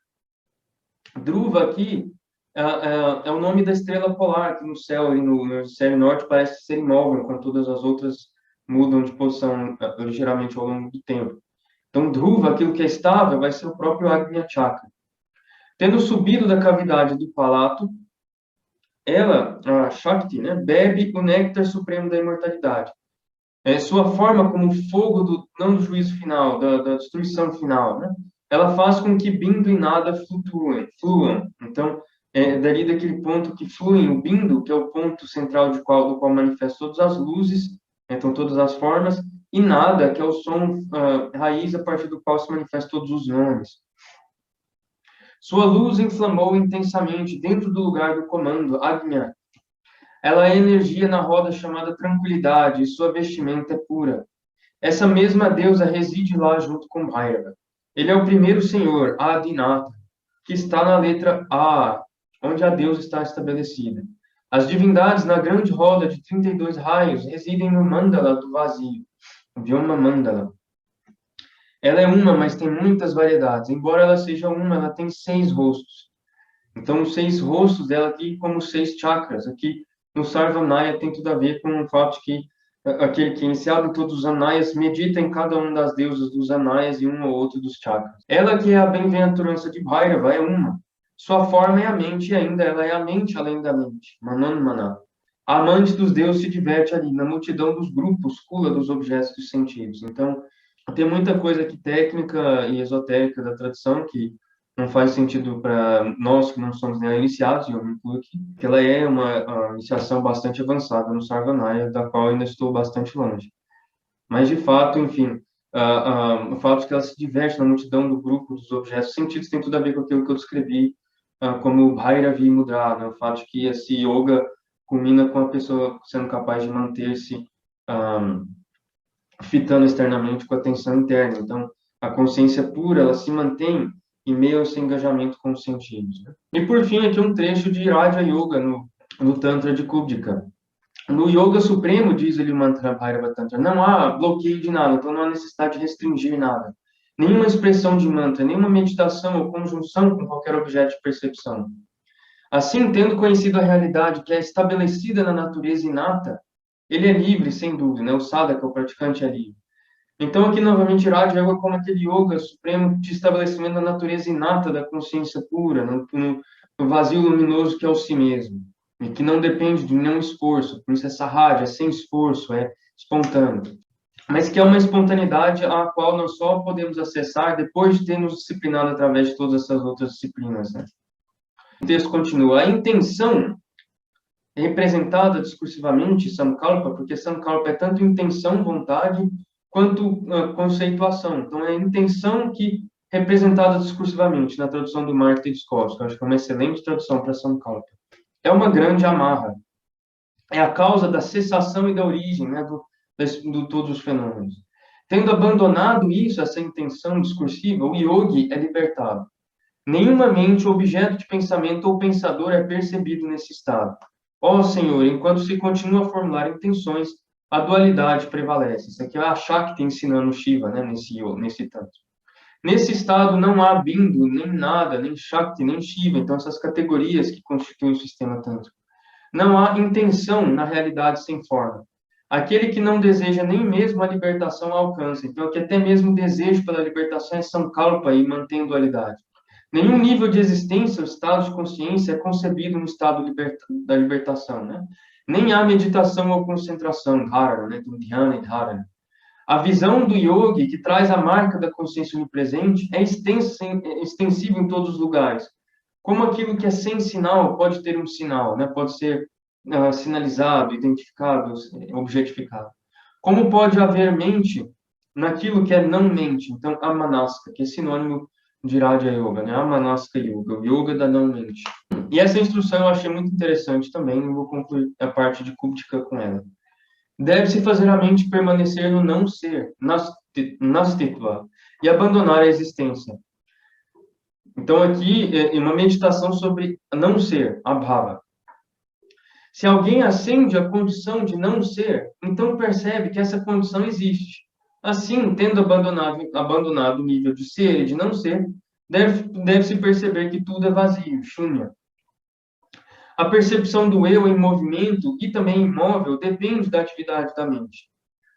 Dhruva aqui é o nome da estrela polar, que no céu, ali no hemisfério norte, parece ser imóvel, enquanto todas as outras mudam de posição ligeiramente ao longo do tempo. Então, Dhruva, aquilo que é estável, vai ser o próprio Agnya Chakra. Tendo subido da cavidade do palato, ela, a Shakti, né, bebe o néctar supremo da imortalidade. Sua forma como fogo não do juízo final, da destruição final, né? Ela faz com que Bindu e nada fluam. Então, dali daquele ponto que fluem, o Bindu, que é o ponto central do qual manifesta todas as luzes, então todas as formas, e nada, que é o som raiz a partir do qual se manifestam todos os nomes. Sua luz inflamou intensamente dentro do lugar do comando, Agnya. Ela é energia na roda chamada tranquilidade, e sua vestimenta é pura. Essa mesma deusa reside lá junto com Bhairava. Ele é o primeiro senhor, Adinata, que está na letra A, onde a deusa está estabelecida. As divindades na grande roda de 32 raios residem no mandala do vazio, o Vyoma Mandala. Ela é uma, mas tem muitas variedades. Embora ela seja uma, ela tem 6 rostos. Então, os 6 rostos dela aqui, como 6 chakras. Aqui no Sarvanaya tem tudo a ver com o fato que aquele que é iniciado em todos os anayas medita em cada um das deusas dos anayas e um ou outro dos chakras. Ela que é a bem-aventurança de Bhairava é uma. Sua forma é a mente e ainda ela é a mente além da mente. Mananmana. A amante dos deuses se diverte ali na multidão dos grupos, cula dos objetos dos sentidos. Então, tem muita coisa aqui técnica e esotérica da tradição que não faz sentido para nós que não somos nem iniciados, e eu me incluo aqui, que ela é uma iniciação bastante avançada no Sarvanaya, da qual ainda estou bastante longe. Mas, de fato, enfim, o fato de que ela se diverte na multidão do grupo dos objetos sentidos tem tudo a ver com aquilo que eu descrevi como Bhairavi Mudra, né? O fato de que esse yoga culmina com a pessoa sendo capaz de manter-se fitando externamente com a atenção interna. Então, a consciência pura, ela se mantém em meio a esse engajamento com os sentidos, né? E, por fim, aqui um trecho de Raja Yoga no Tantra de Kubdika. No Yoga Supremo, diz ele o mantra Bhairava Tantra, não há bloqueio de nada, então não há necessidade de restringir nada. Nenhuma expressão de mantra, nenhuma meditação ou conjunção com qualquer objeto de percepção. Assim, tendo conhecido a realidade que é estabelecida na natureza inata, ele é livre, sem dúvida, né? O sadhaka, o praticante, é livre. Então, aqui novamente, Raja Yoga como aquele yoga supremo de estabelecimento da natureza inata da consciência pura, no vazio luminoso que é o si mesmo, e que não depende de nenhum esforço, por isso é sahaja, é sem esforço, é espontâneo. Mas que é uma espontaneidade a qual nós só podemos acessar depois de termos disciplinado através de todas essas outras disciplinas, né? O texto continua. A intenção representada discursivamente, Sankalpa, porque Sankalpa é tanto intenção, vontade, quanto conceituação. Então, é a intenção que representada discursivamente, na tradução do Mark Tedescovsky, acho que é uma excelente tradução para Sankalpa. É uma grande amarra. É a causa da cessação e da origem, né, de todos os fenômenos. Tendo abandonado isso, essa intenção discursiva, o yogi é libertado. Nenhuma mente, objeto de pensamento ou pensador é percebido nesse estado. Ó Senhor, enquanto se continua a formular intenções, a dualidade prevalece. Isso aqui é a Shakti ensinando Shiva, né, nesse tanto. Nesse estado não há Bindu, nem nada, nem Shakti, nem Shiva. Então, essas categorias que constituem o sistema tântrico. Não há intenção na realidade sem forma. Aquele que não deseja nem mesmo a libertação alcança. Então, que até mesmo o desejo pela libertação é sankalpa e mantém dualidade. Nenhum nível de existência, o estado de consciência, é concebido no estado da libertação, né? Nem há meditação ou concentração, dharana, né? Dhyana e dharana. A visão do yogi, que traz a marca da consciência onipresente, é extensível em todos os lugares. Como aquilo que é sem sinal pode ter um sinal, né? Pode ser sinalizado, identificado, objetificado. Como pode haver mente naquilo que é não mente? Então, a manaska, que é sinônimo de Raja Yoga, né? Amanasika Yoga, o Yoga da não-mente. E essa instrução eu achei muito interessante também, eu vou concluir a parte de Kuptika com ela. Deve-se fazer a mente permanecer no não ser, nastitva, e abandonar a existência. Então, aqui é uma meditação sobre não ser, abhava. Se alguém ascende à condição de não ser, então percebe que essa condição existe. Assim, tendo abandonado o nível de ser e de não ser, deve-se perceber que tudo é vazio, shunya. A percepção do eu em movimento e também imóvel depende da atividade da mente.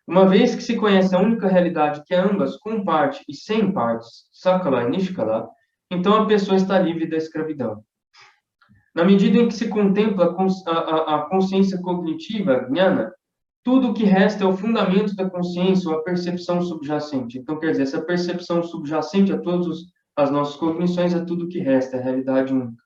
Uma vez que se conhece a única realidade que é ambas, com parte e sem partes, sakala e nishkala, então a pessoa está livre da escravidão. Na medida em que se contempla a consciência cognitiva, jnana, tudo o que resta é o fundamento da consciência ou a percepção subjacente. Então, quer dizer, essa percepção subjacente a todas as nossas cognições é tudo o que resta, é a realidade única.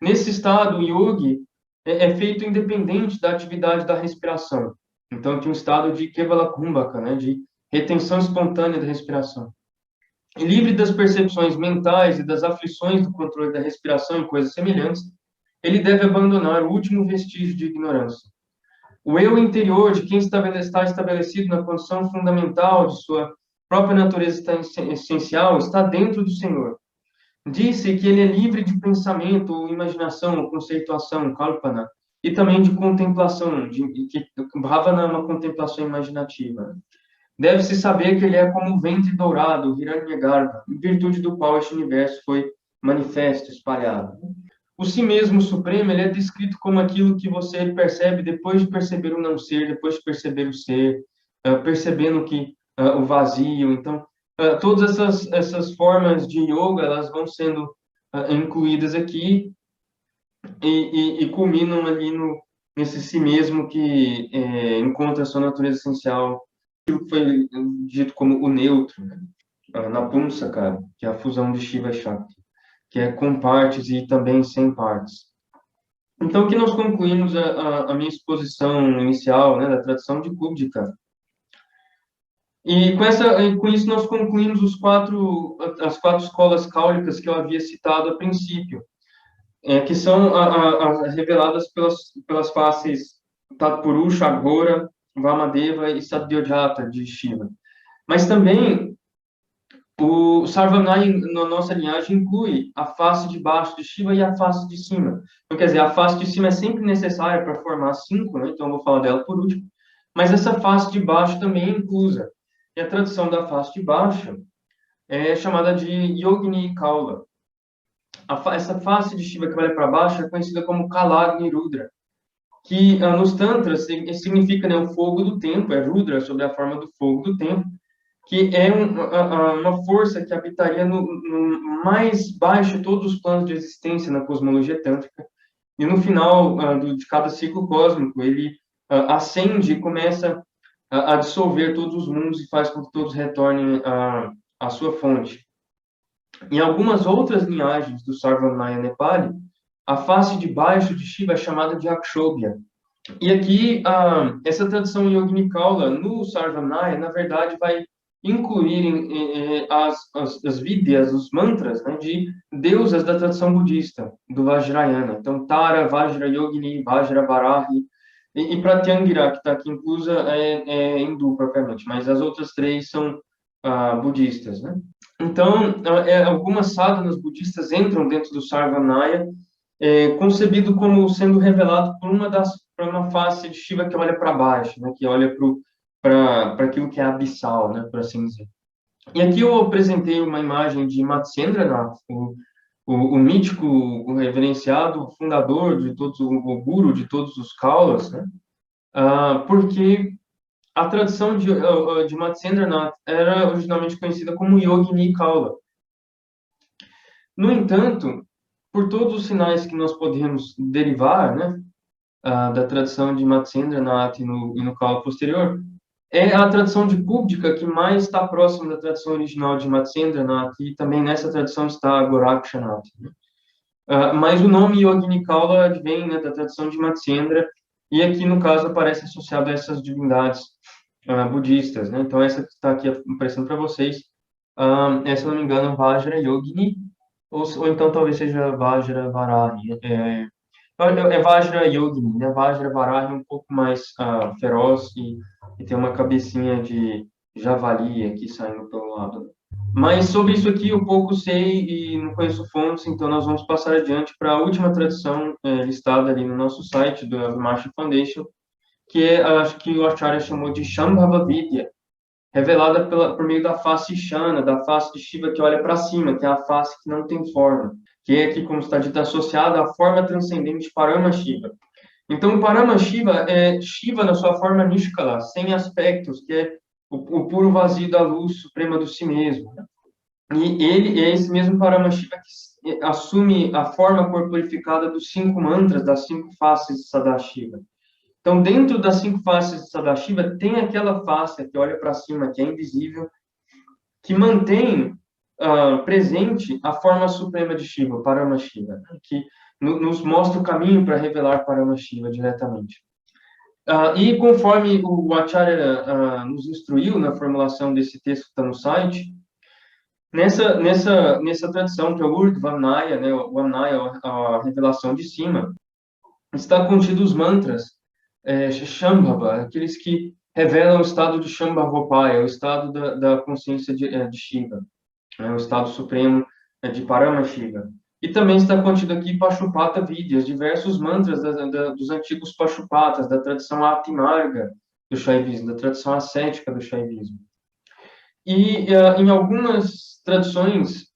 Nesse estado, o yogi é feito independente da atividade da respiração. Então, tem um estado de kevala kumbhaka, né, de retenção espontânea da respiração. E livre das percepções mentais e das aflições do controle da respiração e coisas semelhantes, ele deve abandonar o último vestígio de ignorância. O eu interior de quem está estabelecido na condição fundamental de sua própria natureza essencial está dentro do Senhor. Disse que ele é livre de pensamento, ou imaginação, ou conceituação, kalpana, e também de contemplação, que bhavana é uma contemplação imaginativa. Deve-se saber que ele é como o ventre dourado, o Hiranyagarbha, em virtude do qual este universo foi manifesto, espalhado. O si mesmo supremo, ele é descrito como aquilo que você percebe depois de perceber o não ser, depois de perceber o ser, percebendo que o vazio. Então, todas essas formas de yoga, elas vão sendo incluídas aqui e culminam ali nesse si mesmo que encontra a sua natureza essencial, aquilo que foi dito como o neutro, né? Napumsaka, que é a fusão de Shiva e Shakti, que é com partes e também sem partes. Então, aqui nós concluímos a minha exposição inicial, né, da tradição de Kubdika. E com isso nós concluímos as quatro escolas cáulicas que eu havia citado a princípio, que são reveladas pelas faces Tatpurusha, Aghora, Vamadeva e Satyajata de Shiva. Mas também o Sarvanaya, na nossa linhagem, inclui a face de baixo de Shiva e a face de cima. Então, quer dizer, a face de cima é sempre necessária para formar cinco, né? Então eu vou falar dela por último. Mas essa face de baixo também é inclusa. E a tradução da face de baixo é chamada de Yogini Kaula. Essa face de Shiva que vai para baixo é conhecida como Kalagni Rudra, que nos Tantras significa, né, o fogo do tempo, é Rudra, sobre a forma do fogo do tempo, que é uma força que habitaria no mais baixo de todos os planos de existência na cosmologia tântrica. E no final de cada ciclo cósmico, ele ascende e começa a dissolver todos os mundos e faz com que todos retornem à sua fonte. Em algumas outras linhagens do Sarvanaya Nepali, a face de baixo de Shiva é chamada de Akshobhya. E aqui, essa tradição Yogini Kaula, no Sarvanaya, na verdade, vai incluir as vidyas, os mantras, né, de deusas da tradição budista, do Vajrayana. Então, Tara, Vajra Yogini, Vajra Varahi, e Pratyangira, que está aqui inclusa, é hindu propriamente, mas as outras três são budistas, né? Então, algumas sadhanas budistas entram dentro do Sarvanaya, concebido como sendo revelado por uma face de Shiva que olha para baixo, né, que olha para aquilo que é abissal, né, por assim dizer. E aqui eu apresentei uma imagem de Matsyendranath, o mítico, o reverenciado fundador de todos, o guru de todos os Kaulas, né, porque a tradição de Matsyendranath era originalmente conhecida como Yogini Kaula. No entanto, por todos os sinais que nós podemos derivar, né, da tradição de Matsyendranath e no Kaula posterior, é a tradição de Kubdika que mais está próxima da tradição original de Matsyendranath, e também nessa tradição está Gorakshanath. Mas o nome Yogini Kaula vem, né, da tradição de Matsyendra, e aqui, no caso, aparece associado a essas divindades budistas, né? Então, essa que está aqui aparecendo para vocês Se eu não me engano, Vajra Yogini, ou então talvez seja Vajra Varahi. É Vajra Yogini, né? Vajra Varahi é um pouco mais feroz e tem uma cabecinha de javali aqui saindo pelo lado. Mas sobre isso aqui eu pouco sei e não conheço fontes, então nós vamos passar adiante para a última tradição listada ali no nosso site do Marshall Foundation, que é, acho que o Acharya chamou de Shambhava Vidya, revelada por meio da face Shana, da face de Shiva que olha para cima, que é a face que não tem forma, que é aqui, como está dito, associada à forma transcendente Parama Shiva. Então, Parama Shiva é Shiva na sua forma Nishkala, sem aspectos, que é o puro vazio da luz suprema do si mesmo. E ele é esse mesmo Parama Shiva que assume a forma corporificada dos 5 mantras, das 5 faces de Sadashiva. Então, dentro das 5 faces de Sadashiva, tem aquela face que olha para cima, que é invisível, que mantém presente a forma suprema de Shiva, Paramashiva, né? Que nos mostra o caminho para revelar Paramashiva diretamente. E conforme o Acharya nos instruiu na formulação desse texto que está no site, nessa tradição que é o Urdhvanaya, né, o Amnaya, a revelação de cima, está contido os mantras Shambhava, aqueles que revelam o estado de Shambhavopaya, o estado da consciência de Shiva, né, o estado supremo de Paramashiva. E também está contido aqui Pashupata Vidyas, diversos mantras dos antigos Pashupatas, da tradição Atimarga do Shaivismo, da tradição ascética do Shaivismo. E em algumas tradições,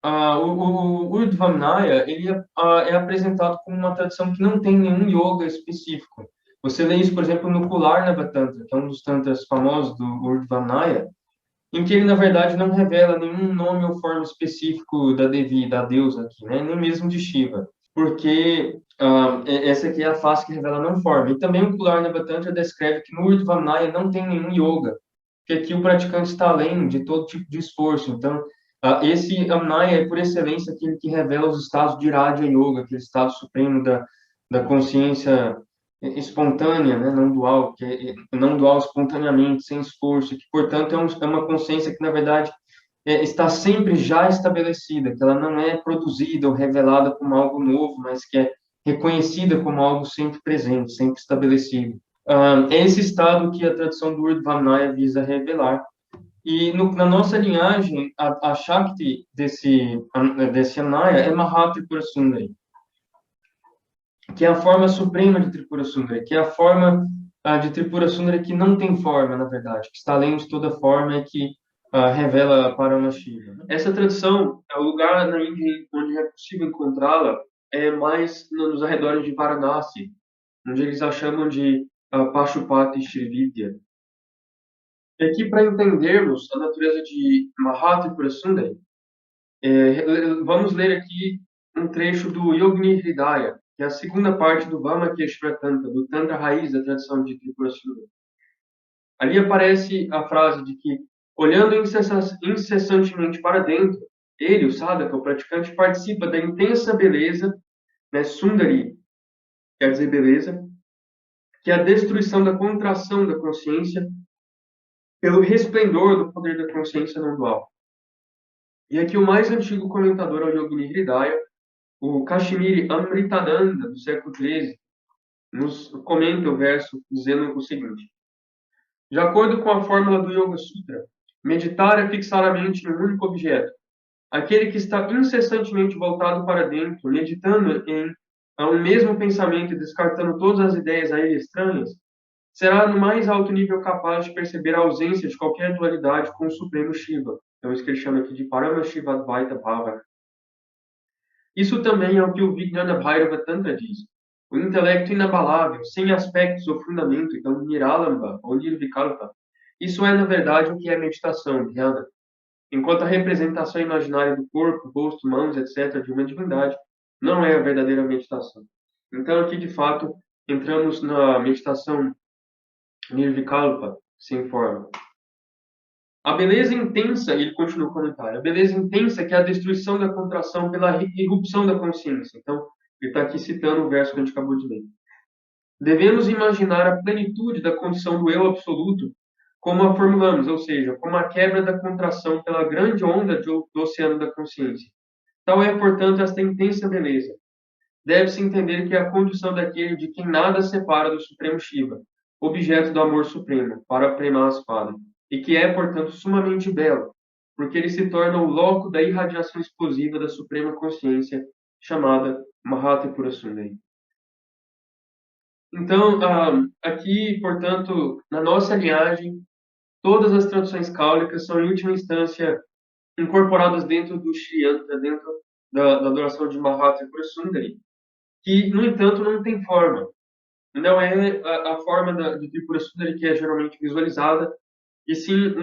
o Urdhvamnaya ele é apresentado como uma tradição que não tem nenhum yoga específico. Você lê isso, por exemplo, no Kularnava Tantra, que é um dos tantras famosos do Urdhvamnaya, em que ele, na verdade, não revela nenhum nome ou forma específico da Devi, da deusa aqui, né? Nem mesmo de Shiva, porque essa aqui é a face que revela não forma. E também o Kularnava Tantra descreve que no Urdhvamnaya não tem nenhum yoga, que aqui o praticante está além de todo tipo de esforço. Então, esse Amnaya é, por excelência, aquele que revela os estados de Raja Yoga, aquele estado supremo da consciência espontânea, né, não dual, que não dual espontaneamente, sem esforço, que, portanto, é uma consciência que, na verdade, está sempre já estabelecida, que ela não é produzida ou revelada como algo novo, mas que é reconhecida como algo sempre presente, sempre estabelecido. É esse estado que a tradição do Urdhvamnaya visa revelar. E na nossa linhagem, a Shakti desse Anaya é Mahatripura Sundari, que é a forma suprema de Tripura Sundari, que é a forma de Tripura Sundari que não tem forma, na verdade, que está além de toda forma e que revela Paramashiva. Essa tradição é o lugar na Índia onde é possível encontrá-la, é mais nos arredores de Varanasi, onde eles a chamam de Pashupati Shrividya. E aqui, para entendermos a natureza de Mahatripura Sundari, vamos ler aqui um trecho do Yogini Hridaya, que é a segunda parte do Vamakeshvara Tantra, do Tantra raiz da tradição de Tripura Sundari. Ali aparece a frase de que, olhando incessantemente para dentro, ele, o sadhaka, o praticante, participa da intensa beleza, né, Sundari, quer dizer beleza, que é a destruição da contração da consciência pelo resplendor do poder da consciência não dual. E aqui o mais antigo comentador ao Yogini Hridaya, o Kashmiri Amritananda, do século XIII, nos comenta o verso dizendo o seguinte: de acordo com a fórmula do Yoga Sutra, meditar é fixar a mente em um único objeto. Aquele que está incessantemente voltado para dentro, meditando em um mesmo pensamento e descartando todas as ideias a ele estranhas, será no mais alto nível capaz de perceber a ausência de qualquer dualidade com o Supremo Shiva. Então, isso que ele chama aqui de Paramashiva Advaita Bhava. Isso também é o que o Vijnana Bhairava Tantra diz. O intelecto inabalável, sem aspectos ou fundamento, então Niralamba ou Nirvikalpa. Isso é, na verdade, o que é meditação, dhyana. Enquanto a representação imaginária do corpo, rosto, mãos, etc., de uma divindade, não é a verdadeira meditação. Então, aqui, de fato, entramos na meditação Nirvikalpa, sem forma. A beleza intensa, ele continua o comentário, a beleza intensa que é a destruição da contração pela irrupção da consciência. Então, ele está aqui citando o verso que a gente acabou de ler. Devemos imaginar a plenitude da condição do eu absoluto como a formulamos, ou seja, como a quebra da contração pela grande onda do oceano da consciência. Tal é, portanto, esta intensa beleza. Deve-se entender que é a condição daquele de quem nada separa do Supremo Shiva, objeto do amor supremo, para Premaspada, e que é, portanto, sumamente belo, porque ele se torna o loco da irradiação explosiva da Suprema Consciência, chamada Mahatripura Sundari. Então, aqui, portanto, na nossa linhagem, todas as traduções cáulicas são, em última instância, incorporadas dentro do Shri Yantra, dentro da adoração de Mahatripura Sundari, que, no entanto, não tem forma. Não é a forma de Tripura Sundari que é geralmente visualizada, e sim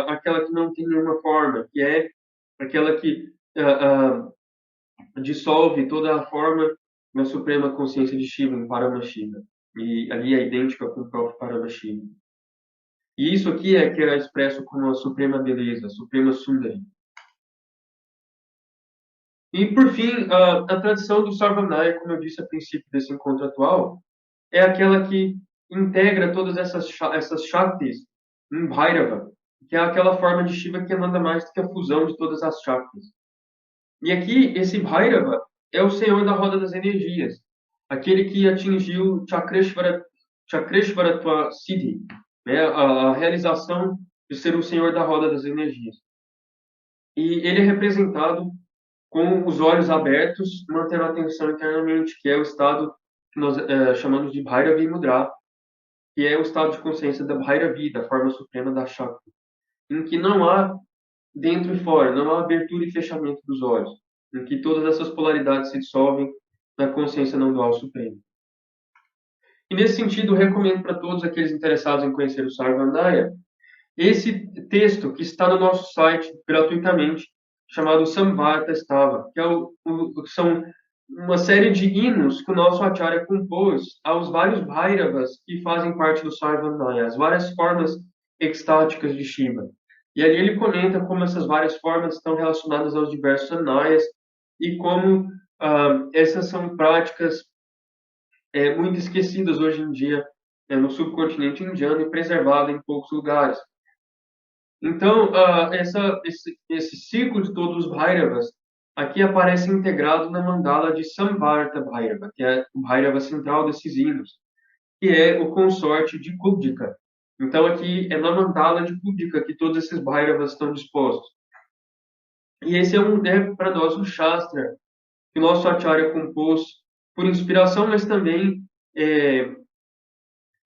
aquela que não tem nenhuma forma, que é aquela que dissolve toda a forma na suprema consciência de Shiva, em Paramashiva. E ali é idêntica com o próprio Paramashiva. E isso aqui é que é expresso como a suprema beleza, a suprema Sundari. E, por fim, a tradição do Sarvanaya, como eu disse a princípio desse encontro atual, é aquela que integra todas essas Shaktis em Bhairava, que é aquela forma de Shiva que é nada mais do que a fusão de todas as Shaktis. E aqui, esse Bhairava é o senhor da roda das energias, aquele que atingiu Chakreshvaratva Siddhi, né, a realização de ser o senhor da roda das energias. E ele é representado com os olhos abertos, mantendo a atenção internamente, que é o estado que nós chamamos de Bhairavi Mudra, que é o estado de consciência da Bhairavi, da forma suprema da Shakti, em que não há dentro e fora, não há abertura e fechamento dos olhos, em que todas essas polaridades se dissolvem na consciência não dual suprema. E nesse sentido, recomendo para todos aqueles interessados em conhecer o Sarvanaya esse texto que está no nosso site gratuitamente, chamado Samvarta Stava, que são uma série de hinos que o nosso Acharya compôs aos vários Bhairavas que fazem parte do Sarvanaya, as várias formas extáticas de Shiva. E ali ele comenta como essas várias formas estão relacionadas aos diversos Anayas e como essas são práticas muito esquecidas hoje em dia no subcontinente indiano e preservadas em poucos lugares. Então, esse ciclo de todos os Bhairavas aqui aparece integrado na mandala de Samvarta Bhairava, que é o Bhairava central desses hinos, que é o consorte de Kubdika. Então, aqui é na mandala de Kubdika que todos esses Bhairavas estão dispostos. E esse é para nós um Shastra que o nosso Acharya compôs por inspiração, mas também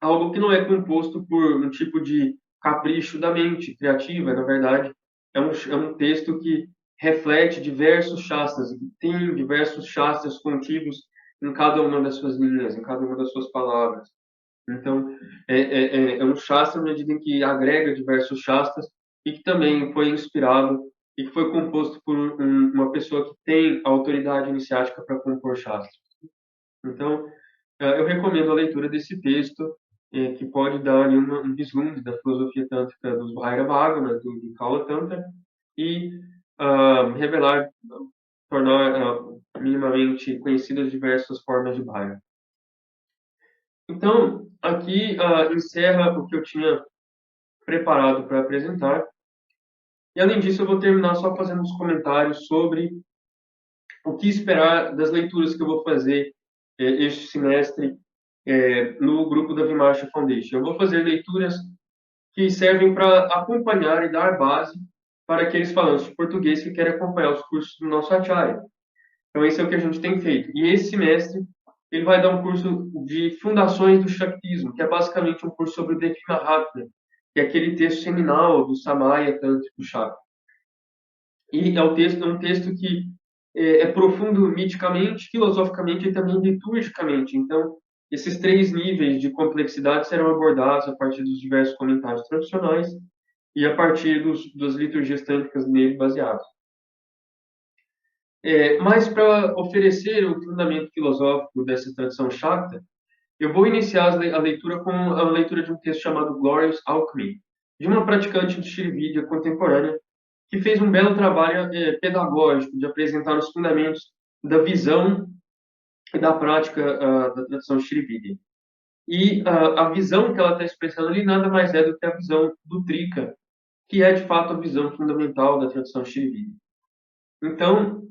algo que não é composto por um tipo de capricho da mente criativa, na verdade, é um texto que reflete diversos shastras, que tem diversos shastras contidos em cada uma das suas linhas, em cada uma das suas palavras. Então, é um shastra na medida em que agrega diversos shastras e que também foi inspirado e que foi composto por uma pessoa que tem autoridade iniciática para compor shastras. Então, eu recomendo a leitura desse texto, que pode dar ali um vislumbre da filosofia tântrica dos Bhairavagas, do Kaula Tantra, e revelar, tornar minimamente conhecidas diversas formas de Bhaira. Então, aqui encerra o que eu tinha preparado para apresentar. E, além disso, eu vou terminar só fazendo uns comentários sobre o que esperar das leituras que eu vou fazer este semestre no grupo da Vimarsha Foundation. Eu vou fazer leituras que servem para acompanhar e dar base para aqueles falantes de português que querem acompanhar os cursos do nosso Acharya. Então, esse é o que a gente tem feito. E esse semestre, ele vai dar um curso de Fundações do Shaktismo, que é basicamente um curso sobre o Devi Mahatmya, que é aquele texto seminal do Samaya Tântrico Shakti. E é um texto que é profundo miticamente, filosoficamente e também liturgicamente. Então, esses três níveis de complexidade serão abordados a partir dos diversos comentários tradicionais e a partir das liturgias tântricas nele baseadas. Mas, para oferecer o fundamento filosófico dessa tradição Shakta, eu vou iniciar a leitura com a leitura de um texto chamado Glorious Alchemy, de uma praticante de Shrividya contemporânea, que fez um belo trabalho pedagógico de apresentar os fundamentos da visão e da prática da tradição Shrividya. E a visão que ela está expressando ali nada mais é do que a visão do Trika, que é de fato a visão fundamental da tradição Shivita. Então,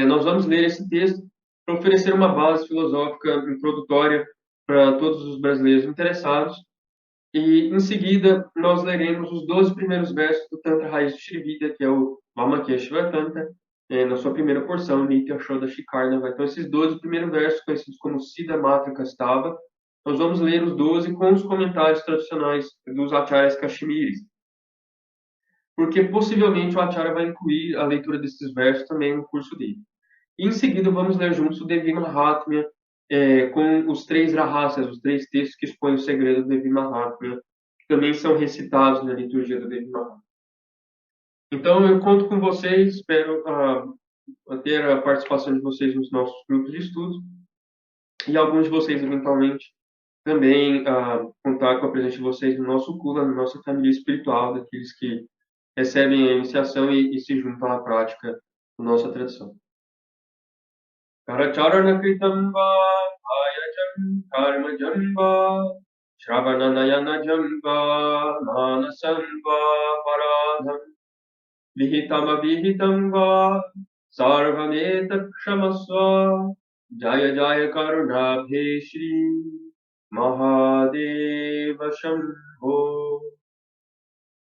nós vamos ler esse texto para oferecer uma base filosófica introdutória para todos os brasileiros interessados. E, em seguida, nós leremos os 12 primeiros versos do Tantra Raiz de Shivita, que é o Vamakeshva Tantra, na sua primeira porção, Nitya Shoda Shikarnava. Então, esses 12 primeiros versos, conhecidos como Siddha Matra Kastava, nós vamos ler os 12 com os comentários tradicionais dos Acharyas Kashmiris, porque possivelmente o Acharya vai incluir a leitura desses versos também no curso dele. E em seguida vamos ler juntos o Devi Mahatmya, com os 3 rahasas, os 3 textos que expõem o segredo do Devi Mahatmya, que também são recitados na liturgia do Devi Mahatmya. Então eu conto com vocês, espero ter a participação de vocês nos nossos grupos de estudos e alguns de vocês eventualmente também contar com a presença de vocês no nosso Kula, na nossa família espiritual, daqueles que recebem a iniciação e se juntam à prática da nossa tradição. Karacharana va, ayajam karmajam va, shravananayana va, manasam va, paradham, vihitam va, sarvameta kshamasva, jaya jaya karunabhe shri, mahadeva shambho.